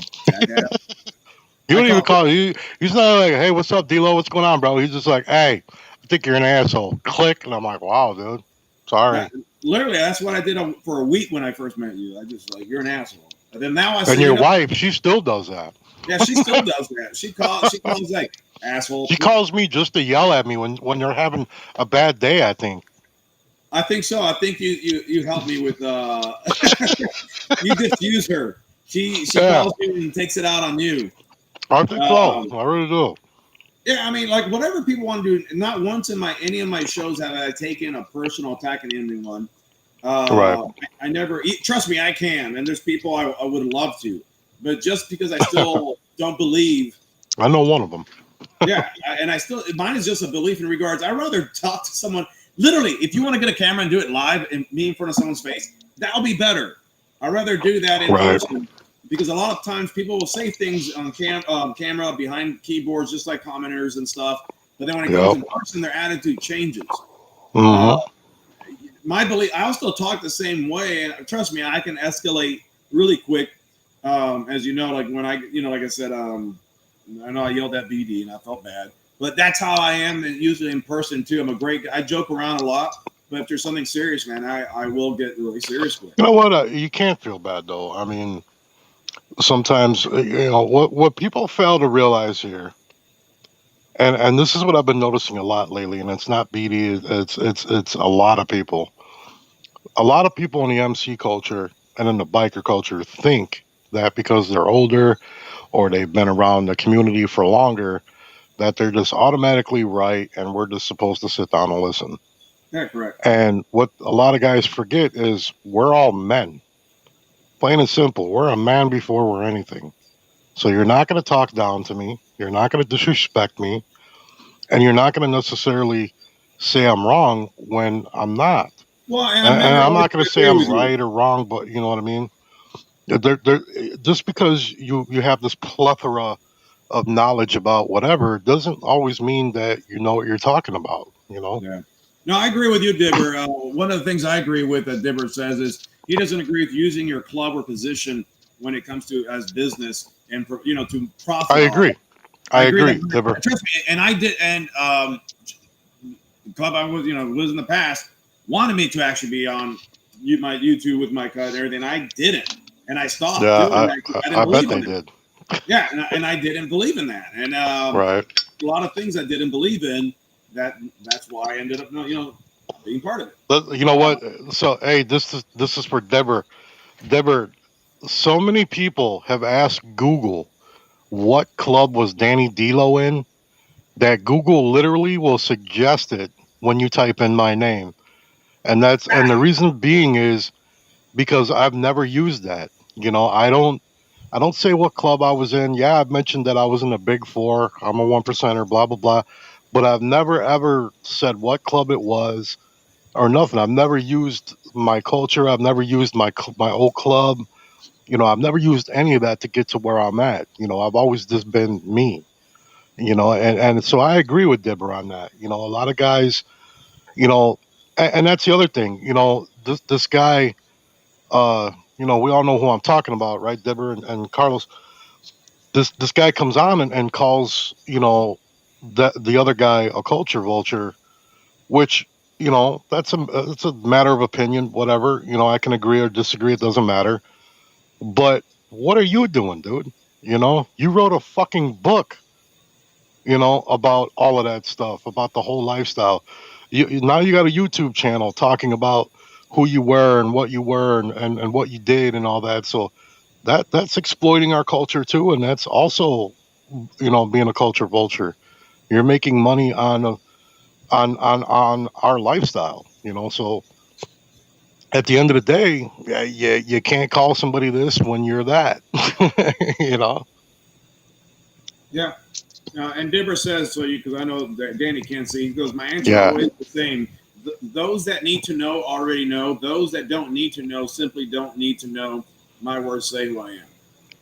you don't even call. He's not like, hey, what's up, DLOW? What's going on, bro? He's just like, hey, I think you're an asshole. Click, and I'm like, wow, dude. Sorry. Literally, that's what I did for a week when I first met you. I just like, you're an asshole. And then now I. And your wife, she still does that. Yeah, she still does that. She calls like asshole. She calls me just to yell at me when you're having a bad day. I think. I think so. I think you helped me with you diffuse her. She calls you and takes it out on you. I think so. I really do. Yeah, I mean, like whatever people want to do. Not once in any of my shows have I taken a personal attack on anyone. Right. I never. Trust me, I can. And there's people I would love to, but just because I still don't believe. I know one of them. Yeah, and I still mine is just a belief in regards. I'd rather talk to someone. Literally, if you want to get a camera and do it live and me in front of someone's face, that'll be better. I'd rather do that in person because a lot of times people will say things on camera behind keyboards, just like commenters and stuff. But then when it comes in person, their attitude changes. My belief, I'll still talk the same way, and trust me, I can escalate really quick. As you know, like when like I said, I know I yelled at BD and I felt bad, but that's how I am usually in person too. I joke around a lot, but if there's something serious, man, I will get really serious with it. You know what? You can't feel bad though. I mean, sometimes what people fail to realize here, and this is what I've been noticing a lot lately, and it's not BD, it's a lot of people. A lot of people in the MC culture and in the biker culture think that because they're older or they've been around the community for longer, that they're just automatically right and we're just supposed to sit down and listen. Yeah, correct. And what a lot of guys forget is we're all men. Plain and simple. We're a man before we're anything. So you're not going to talk down to me. You're not going to disrespect me. And you're not going to necessarily say I'm wrong when I'm not. Well, and I'm not going to say I'm right or wrong, but you know what I mean? Just because you have this plethora of knowledge about whatever doesn't always mean that you know what you're talking about, you know? Yeah. No, I agree with you, Dibber. One of the things I agree with that Dibber says is he doesn't agree with using your club or position when it comes to as business and to profit. I agree. I agree, Dibber. Trust me, and I did, and the club I was in the past wanted me to actually be on my YouTube with my cut and everything. I didn't, and I stopped. Yeah, I bet they did. Yeah, and I didn't believe in that, and right. A lot of things I didn't believe in. That's why I ended up being part of it. But you know what? So hey, this is for Debra. Debra, so many people have asked Google what club was Danny DLOW in that Google literally will suggest it when you type in my name. And the reason being is because I've never used that. I don't say what club I was in. Yeah, I've mentioned that I was in the Big Four. I'm a 1%er, blah blah blah. But I've never ever said what club it was or nothing. I've never used my culture. I've never used my old club. I've never used any of that to get to where I'm at. I've always just been me. And so I agree with Deborah on that. A lot of guys, and that's the other thing. This guy, we all know who I'm talking about, right? Deborah and Carlos. This guy comes on and calls, the other guy a culture vulture, which that's a matter of opinion. Whatever, I can agree or disagree. It doesn't matter. But what are you doing, dude? You wrote a fucking book, about all of that stuff, about the whole lifestyle. Now you got a YouTube channel talking about who you were and what you were and what you did and all that. So that's exploiting our culture too, and that's also being a culture vulture. You're making money on our lifestyle, so at the end of the day, yeah, you can't call somebody this when you're that. Yeah. And Dibber says, because I know that Danny can't see, he goes, my answer is always the same. Those that need to know already know. Those that don't need to know simply don't need to know. My words say who I am.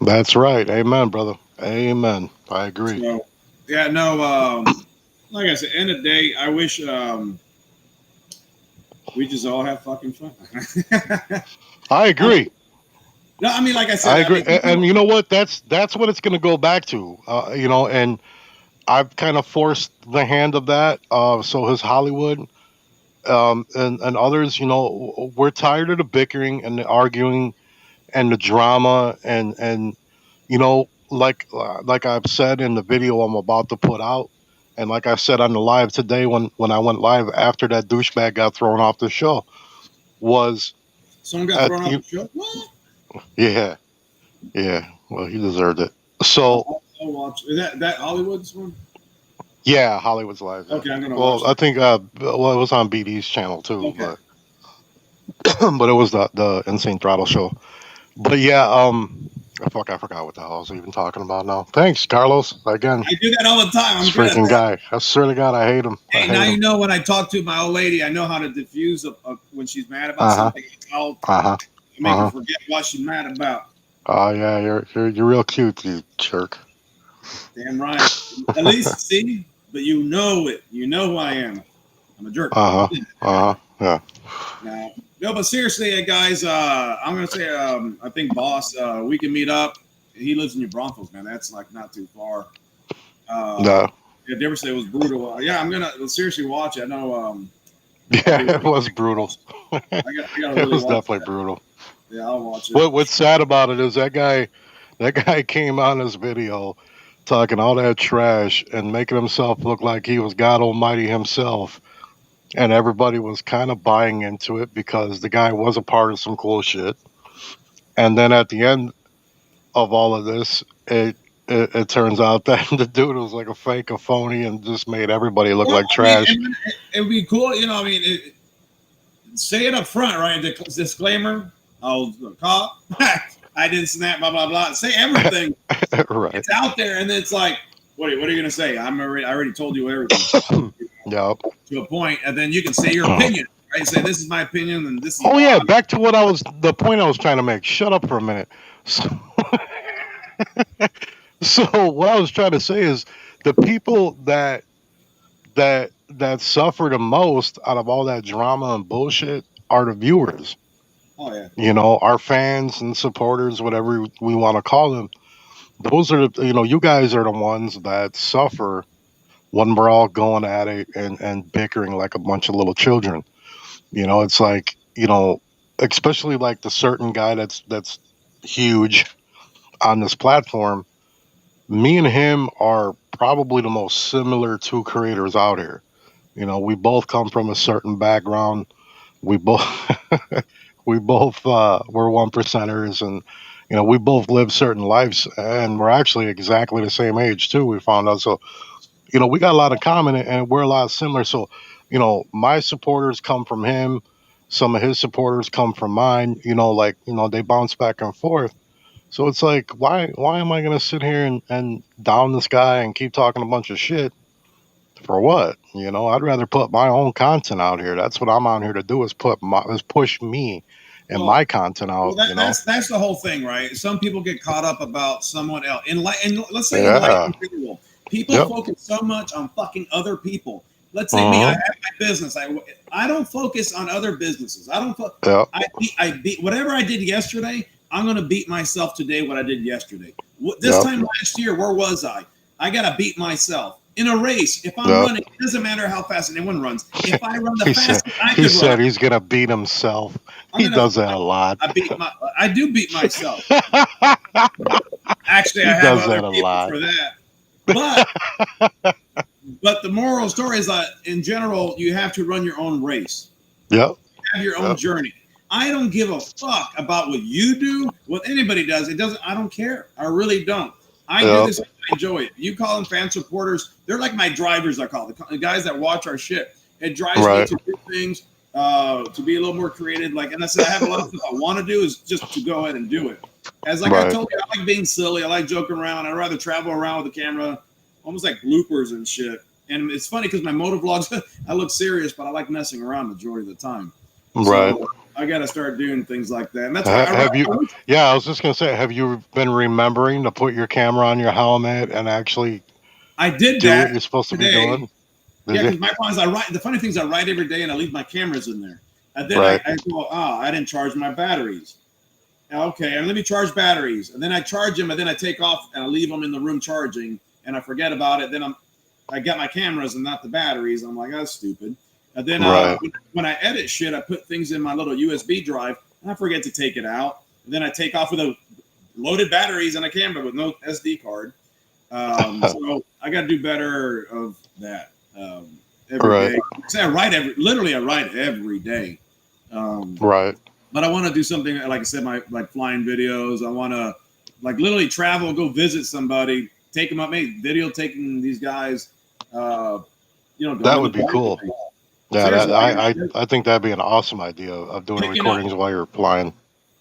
That's right. Amen, brother. Amen. I agree. So, yeah, no, like I said, end of the day, I wish we just all have fucking fun. I agree. No, I mean, like I said, I agree. And you know what? That's what it's going to go back to, and I've kind of forced the hand of that. So has Hollywood, and others, we're tired of the bickering and the arguing and the drama and like I've said in the video I'm about to put out, and like I said on the live today when I went live after that douchebag got thrown off the show, was someone got thrown off the show. What? Yeah. Well, he deserved it. So I'll watch. Is that Hollywood's one? Yeah, Hollywood's Live. Yeah. Okay, I'm gonna watch Well, I that. think it was on BD's channel too, Okay. but but it was the Insane Throttle show. But yeah, I forgot what the hell I was even talking about now. Thanks, Carlos. Again, I do that all the time. this I'm good at freaking that. guy. I swear to God, I hate him. I Hey, hate now you him. know when I talk to my old lady, I know how to diffuse when she's mad about Uh huh. something. I'll Uh huh. make her Uh huh. forget what she's mad about. Oh yeah, you're real cute, you jerk. Damn right. At least see, but you know it. You know who I am. I'm a jerk. Uh huh. Uh huh. Yeah. No, but seriously, guys, I'm gonna say, I think, boss, we can meet up. He lives in New Braunfels, man. That's like not too far. No. Yeah, Deborah said it was brutal. Yeah, I'm gonna seriously watch it. I know. I'll be. Yeah, it was brutal. I gotta It really was watch definitely that. brutal. Yeah, I'll watch it. What's sad about it is that guy came on this video talking all that trash and making himself look like he was God Almighty himself, and everybody was kind of buying into it because the guy was a part of some cool shit. And then at the end of all of this, it turns out that the dude was like a fake, a phony, and just made everybody look Well, like I mean, trash. it would be cool, you know. I mean, say it up front, right? Disclaimer. I was a cop. I didn't snap. Blah blah blah. Say everything. Right. It's out there, and it's like, what are you gonna say? I already told you everything. Yep. To a point, and then you can say your opinion. Right? Say this is my opinion, and this is. Oh yeah, back to the point I was trying to make. Shut up for a minute. So, so what I was trying to say is the people that suffer the most out of all that drama and bullshit are the viewers. Oh yeah. You know, our fans and supporters, whatever we want to call them. Those are you guys are the ones that suffer when we're all going at it and bickering like a bunch of little children. It's like, especially like the certain guy that's huge on this platform. Me and him are probably the most similar two creators out here. We both come from a certain background. We both we both we're one percenters, and we both live certain lives, and we're actually exactly the same age too. We found out, so we got a lot of common, and we're a lot similar. So my supporters come from him, some of his supporters come from mine. Like they bounce back and forth. So it's like, why am I gonna sit here and down this guy and keep talking a bunch of shit for what? I'd rather put my own content out here. That's what I'm out here to do, is push me and Well, my content out. that's the whole thing, right? Some people get caught up about someone else. And let's say in life Yeah. in general, people Yep. focus so much on fucking other people. Let's say me, I Uh-huh. have my business. I don't focus on other businesses. I don't. Yep. I beat whatever I did yesterday. I'm gonna beat myself today. What I did yesterday. This Yep. time last year, where was I? I gotta beat myself in a race. If I'm Yep. running, it doesn't matter how fast anyone runs. If I run the He said fastest I could run, he's gonna beat himself. He does that a lot. I do beat myself. Actually, I He have does other that a people lot. for that. But the moral story is that in general, you have to run your own race. Yep. Have your own journey. I don't give a fuck about what you do, what anybody does. It doesn't. I don't care. I really don't. I do this. I enjoy it. You call them fan supporters. They're like my drivers. I call the guys that watch our shit. It drives me to do things, to be a little more creative. Like, and I said, I have a lot of stuff I want to do, is just to go ahead and do it. As like I told you, I like being silly. I like joking around. I'd rather travel around with the camera, almost like bloopers and shit. And it's funny because my motovlogs, I look serious, but I like messing around the majority of the time. Right. So I got to start doing things like that. And that's Have you? Yeah, I was just gonna say, have you been remembering to put your camera on your helmet and actually? I did do that. what you're supposed to today. be doing. Yeah, because my problem is I write. The funny thing is I write every day and I leave my cameras in there. And then I go, I didn't charge my batteries. Okay, and let me charge batteries. And then I charge them, and then I take off and I leave them in the room charging, and I forget about it. Then I got my cameras and not the batteries. I'm like, that's stupid. And then when I edit shit, I put things in my little USB drive, and I forget to take it out. And then I take off with a loaded batteries and a camera with no SD card. So I got to do better of that every day. So I write I write every day. But I want to do something, like I said, like flying videos. I want to literally travel, go visit somebody, take them up, make video taking these guys. That would be cool. Yeah, Seriously, I think that'd be an awesome idea of doing recordings while you're flying.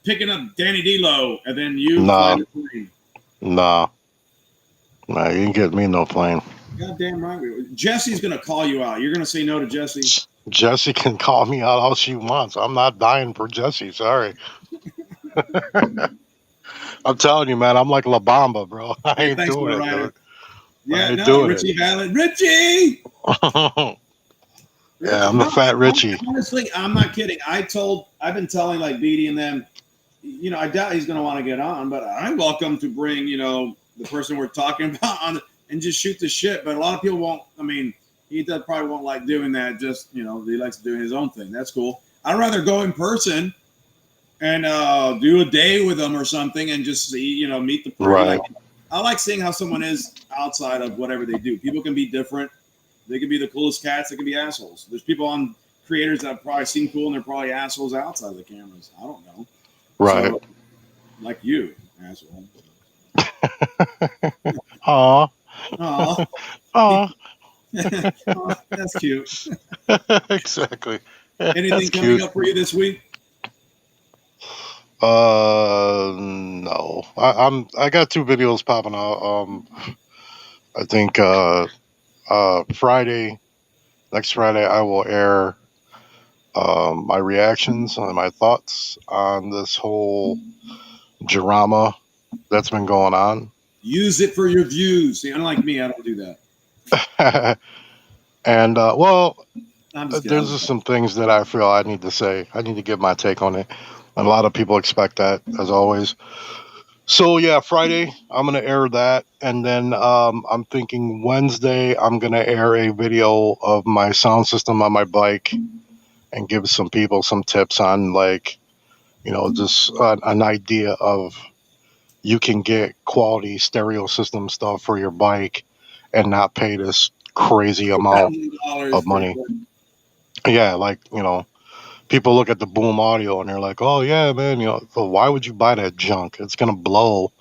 Picking up Danny DLOW and then you nah. fly the plane. Nah, you ain't getting me no plane. Goddamn right. Jesse's gonna call you out. You're gonna say no to Jesse. Jessie can call me out all she wants. I'm not dying for Jessie. Sorry. I'm telling you, man. I'm like La Bamba, bro. I ain't doing it, dude. Yeah, no, Richie Valid. Richie! Yeah, I'm the fat Richie. Honestly, I'm not kidding. I've been telling like Beatty and them, I doubt he's going to want to get on, but I'm welcome to bring, the person we're talking about on and just shoot the shit. But a lot of people won't. I mean, probably won't like doing that. Just, he likes doing his own thing. That's cool. I'd rather go in person and do a day with them or something and just see, meet the person. Right. I like seeing how someone is outside of whatever they do. People can be different. They can be the coolest cats. They can be assholes. There's people on creators that probably seem cool and they're probably assholes outside of the cameras. I don't know. Right. So, like you, asshole. Aw. Aw. Aw. That's cute. Exactly. Anything coming up for you this week? No. I got 2 videos popping out. I think next Friday I will air my reactions and my thoughts on this whole drama that's been going on. Use it for your views. See, unlike me, I don't do that. And there's just some things that I feel I need to say. I need to give my take on it. And a lot of people expect that, as always. So yeah, Friday I'm gonna air that, and then I'm thinking Wednesday I'm gonna air a video of my sound system on my bike and give some people some tips on just an idea of you can get quality stereo system stuff for your bike and not pay this crazy amount of money. Yeah, people look at the Boom Audio and they're like, oh yeah, man, so why would you buy that junk? It's gonna blow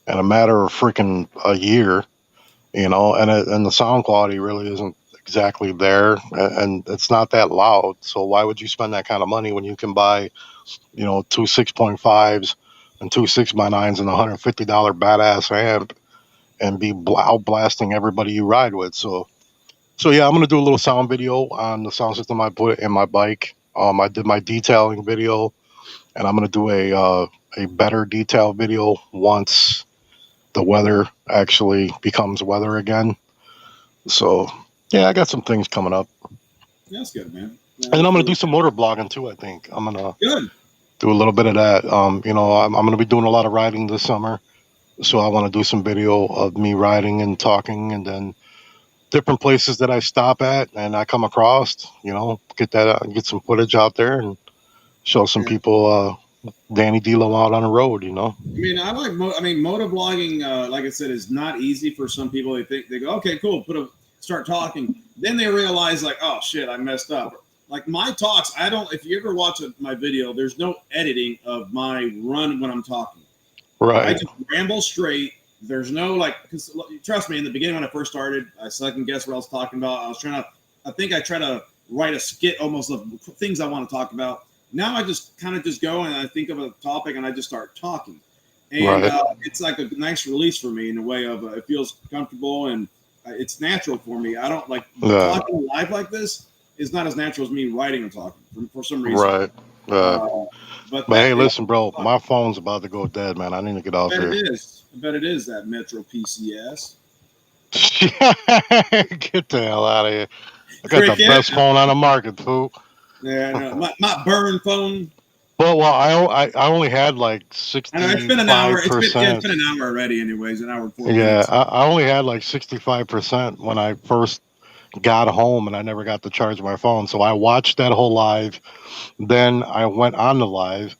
in a matter of freaking a year, and the sound quality really isn't exactly there, and it's not that loud. So why would you spend that kind of money when you can buy, 2 6.5s and 2 6x9s and $150 badass amp and be out blasting everybody you ride with? So yeah, I'm gonna do a little sound video on the sound system I put in my bike. I did my detailing video, and I'm gonna do a better detail video once the weather actually becomes weather again. So yeah, I got some things coming up. That's good, man. And then I'm gonna do some motor blogging too. I think I'm gonna do a little bit of that. I'm gonna be doing a lot of riding this summer, so I want to do some video of me riding and talking, and then different places that I stop at and I come across. Get some footage out there and show some people Danny DLOW out on the road. I mean, motovlogging, like I said, is not easy for some people. They go, okay, cool, start talking. Then they realize, like, oh shit, I messed up. Like my talks, if you ever watch my video, there's no editing of my run when I'm talking. Right. I just ramble straight. There's no because trust me, in the beginning when I first started, I second guessed what I was talking about. I try to write a skit almost of things I want to talk about. Now I just kind of just go and I think of a topic and I just start talking. And it's like a nice release for me in a way of it feels comfortable and it's natural for me. I don't talking live like this is not as natural as me writing and talking for some reason. Right. But hey, listen, bro, my phone's about to go dead, man. I need to get off here. I bet it is that Metro PCS. Get the hell out of here. I got the best phone on the market, fool. Yeah, no, my burn phone. Well, I only had like 65%. I know, it's been an hour. It's been an hour already, anyways. An hour and 4 minutes. Yeah, I only had like 65% when I first got home, and I never got to charge my phone. So I watched that whole live. Then I went on the live,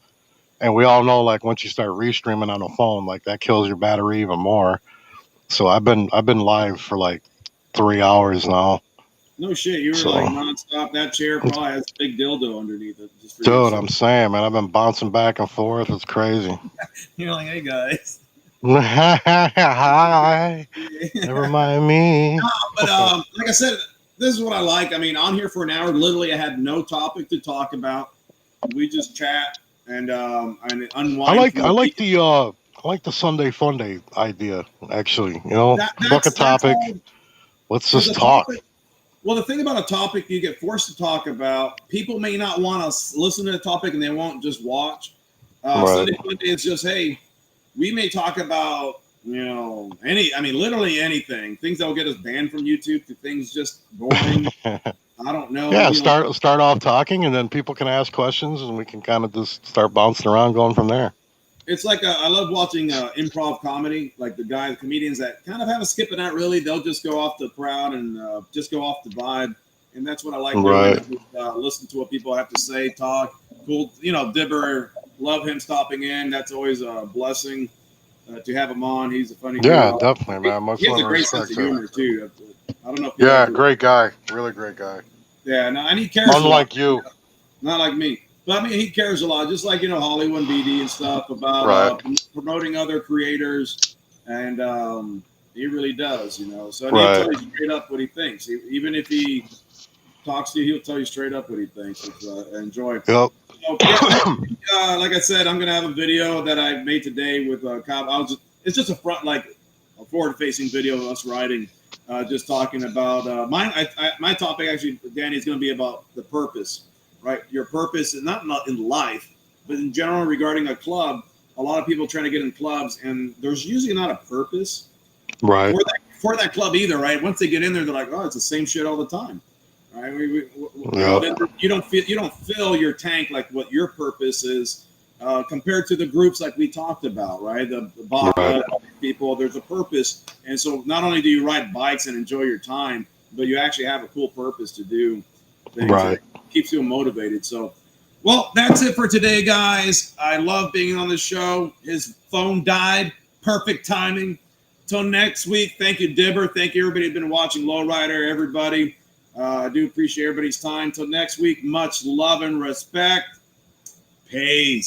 and we all know once you start restreaming on a phone, that kills your battery even more. So I've been live for 3 hours now. No shit, you were nonstop. That chair probably has a big dildo underneath it. Dude, I'm saying, man, I've been bouncing back and forth. It's crazy. You're like, hey guys. Hi. Never mind me. But like I said, this is what I like. I mean, on here for an hour, literally, I had no topic to talk about. We just chat and unwind from I the like week. the Sunday Funday idea. Actually, book a That's topic. all. Let's Because just a talk. topic. Well, the thing about a topic you get forced to talk about, people may not want to listen to the topic and they won't just watch. Right. Sunday Funday is just, hey, we may talk about literally anything, things that will get us banned from YouTube to things just boring. I don't know. Yeah. Start off talking, and then people can ask questions, and we can kind of just start bouncing around, going from there. It's like I love watching improv comedy, like the comedians that kind of have a skip and not really. They'll just go off the crowd and just go off the vibe, and that's what I like doing. Right. Listen to what people have to say, talk. Cool, Dibber, love him stopping in. That's always a blessing to have him on. He's a funny dude. Yeah, definitely, man. Much He has love a and great sense respect of to him. humor too. I don't know if you Yeah, ever. great guy. Really great guy. Yeah, no, and he cares a lot. Unlike you. Not like me. But I mean, he cares a lot, just like Hollywood BD and stuff about Right. promoting other creators, and he really does. So and he'll Right. tell you straight up what he thinks. Even if he talks to you, he'll tell you straight up what he thinks. Which I enjoy. Yep. So, yeah, like I said, I'm gonna have a video that I made today with Cobb. It's just a forward-facing video of us riding, just talking about my topic. Actually, Danny, is going to be about the purpose, right? Your purpose, and not in life, but in general regarding a club. A lot of people trying to get in clubs, and there's usually not a purpose Right. for that club either, right? Once they get in there, they're like, oh, it's the same shit all the time. Right? Yep. You don't fill your tank like what your purpose is compared to the groups like we talked about, right? The Baca people, there's a purpose, and so not only do you ride bikes and enjoy your time, but you actually have a cool purpose to do things that keeps you motivated. So, well, that's it for today, guys. I love being on the show. His phone died, perfect timing. Till next week, thank you, Dibber. Thank you, everybody who's been watching Lowrider, everybody. I do appreciate everybody's time. Till next week, much love and respect. Peace.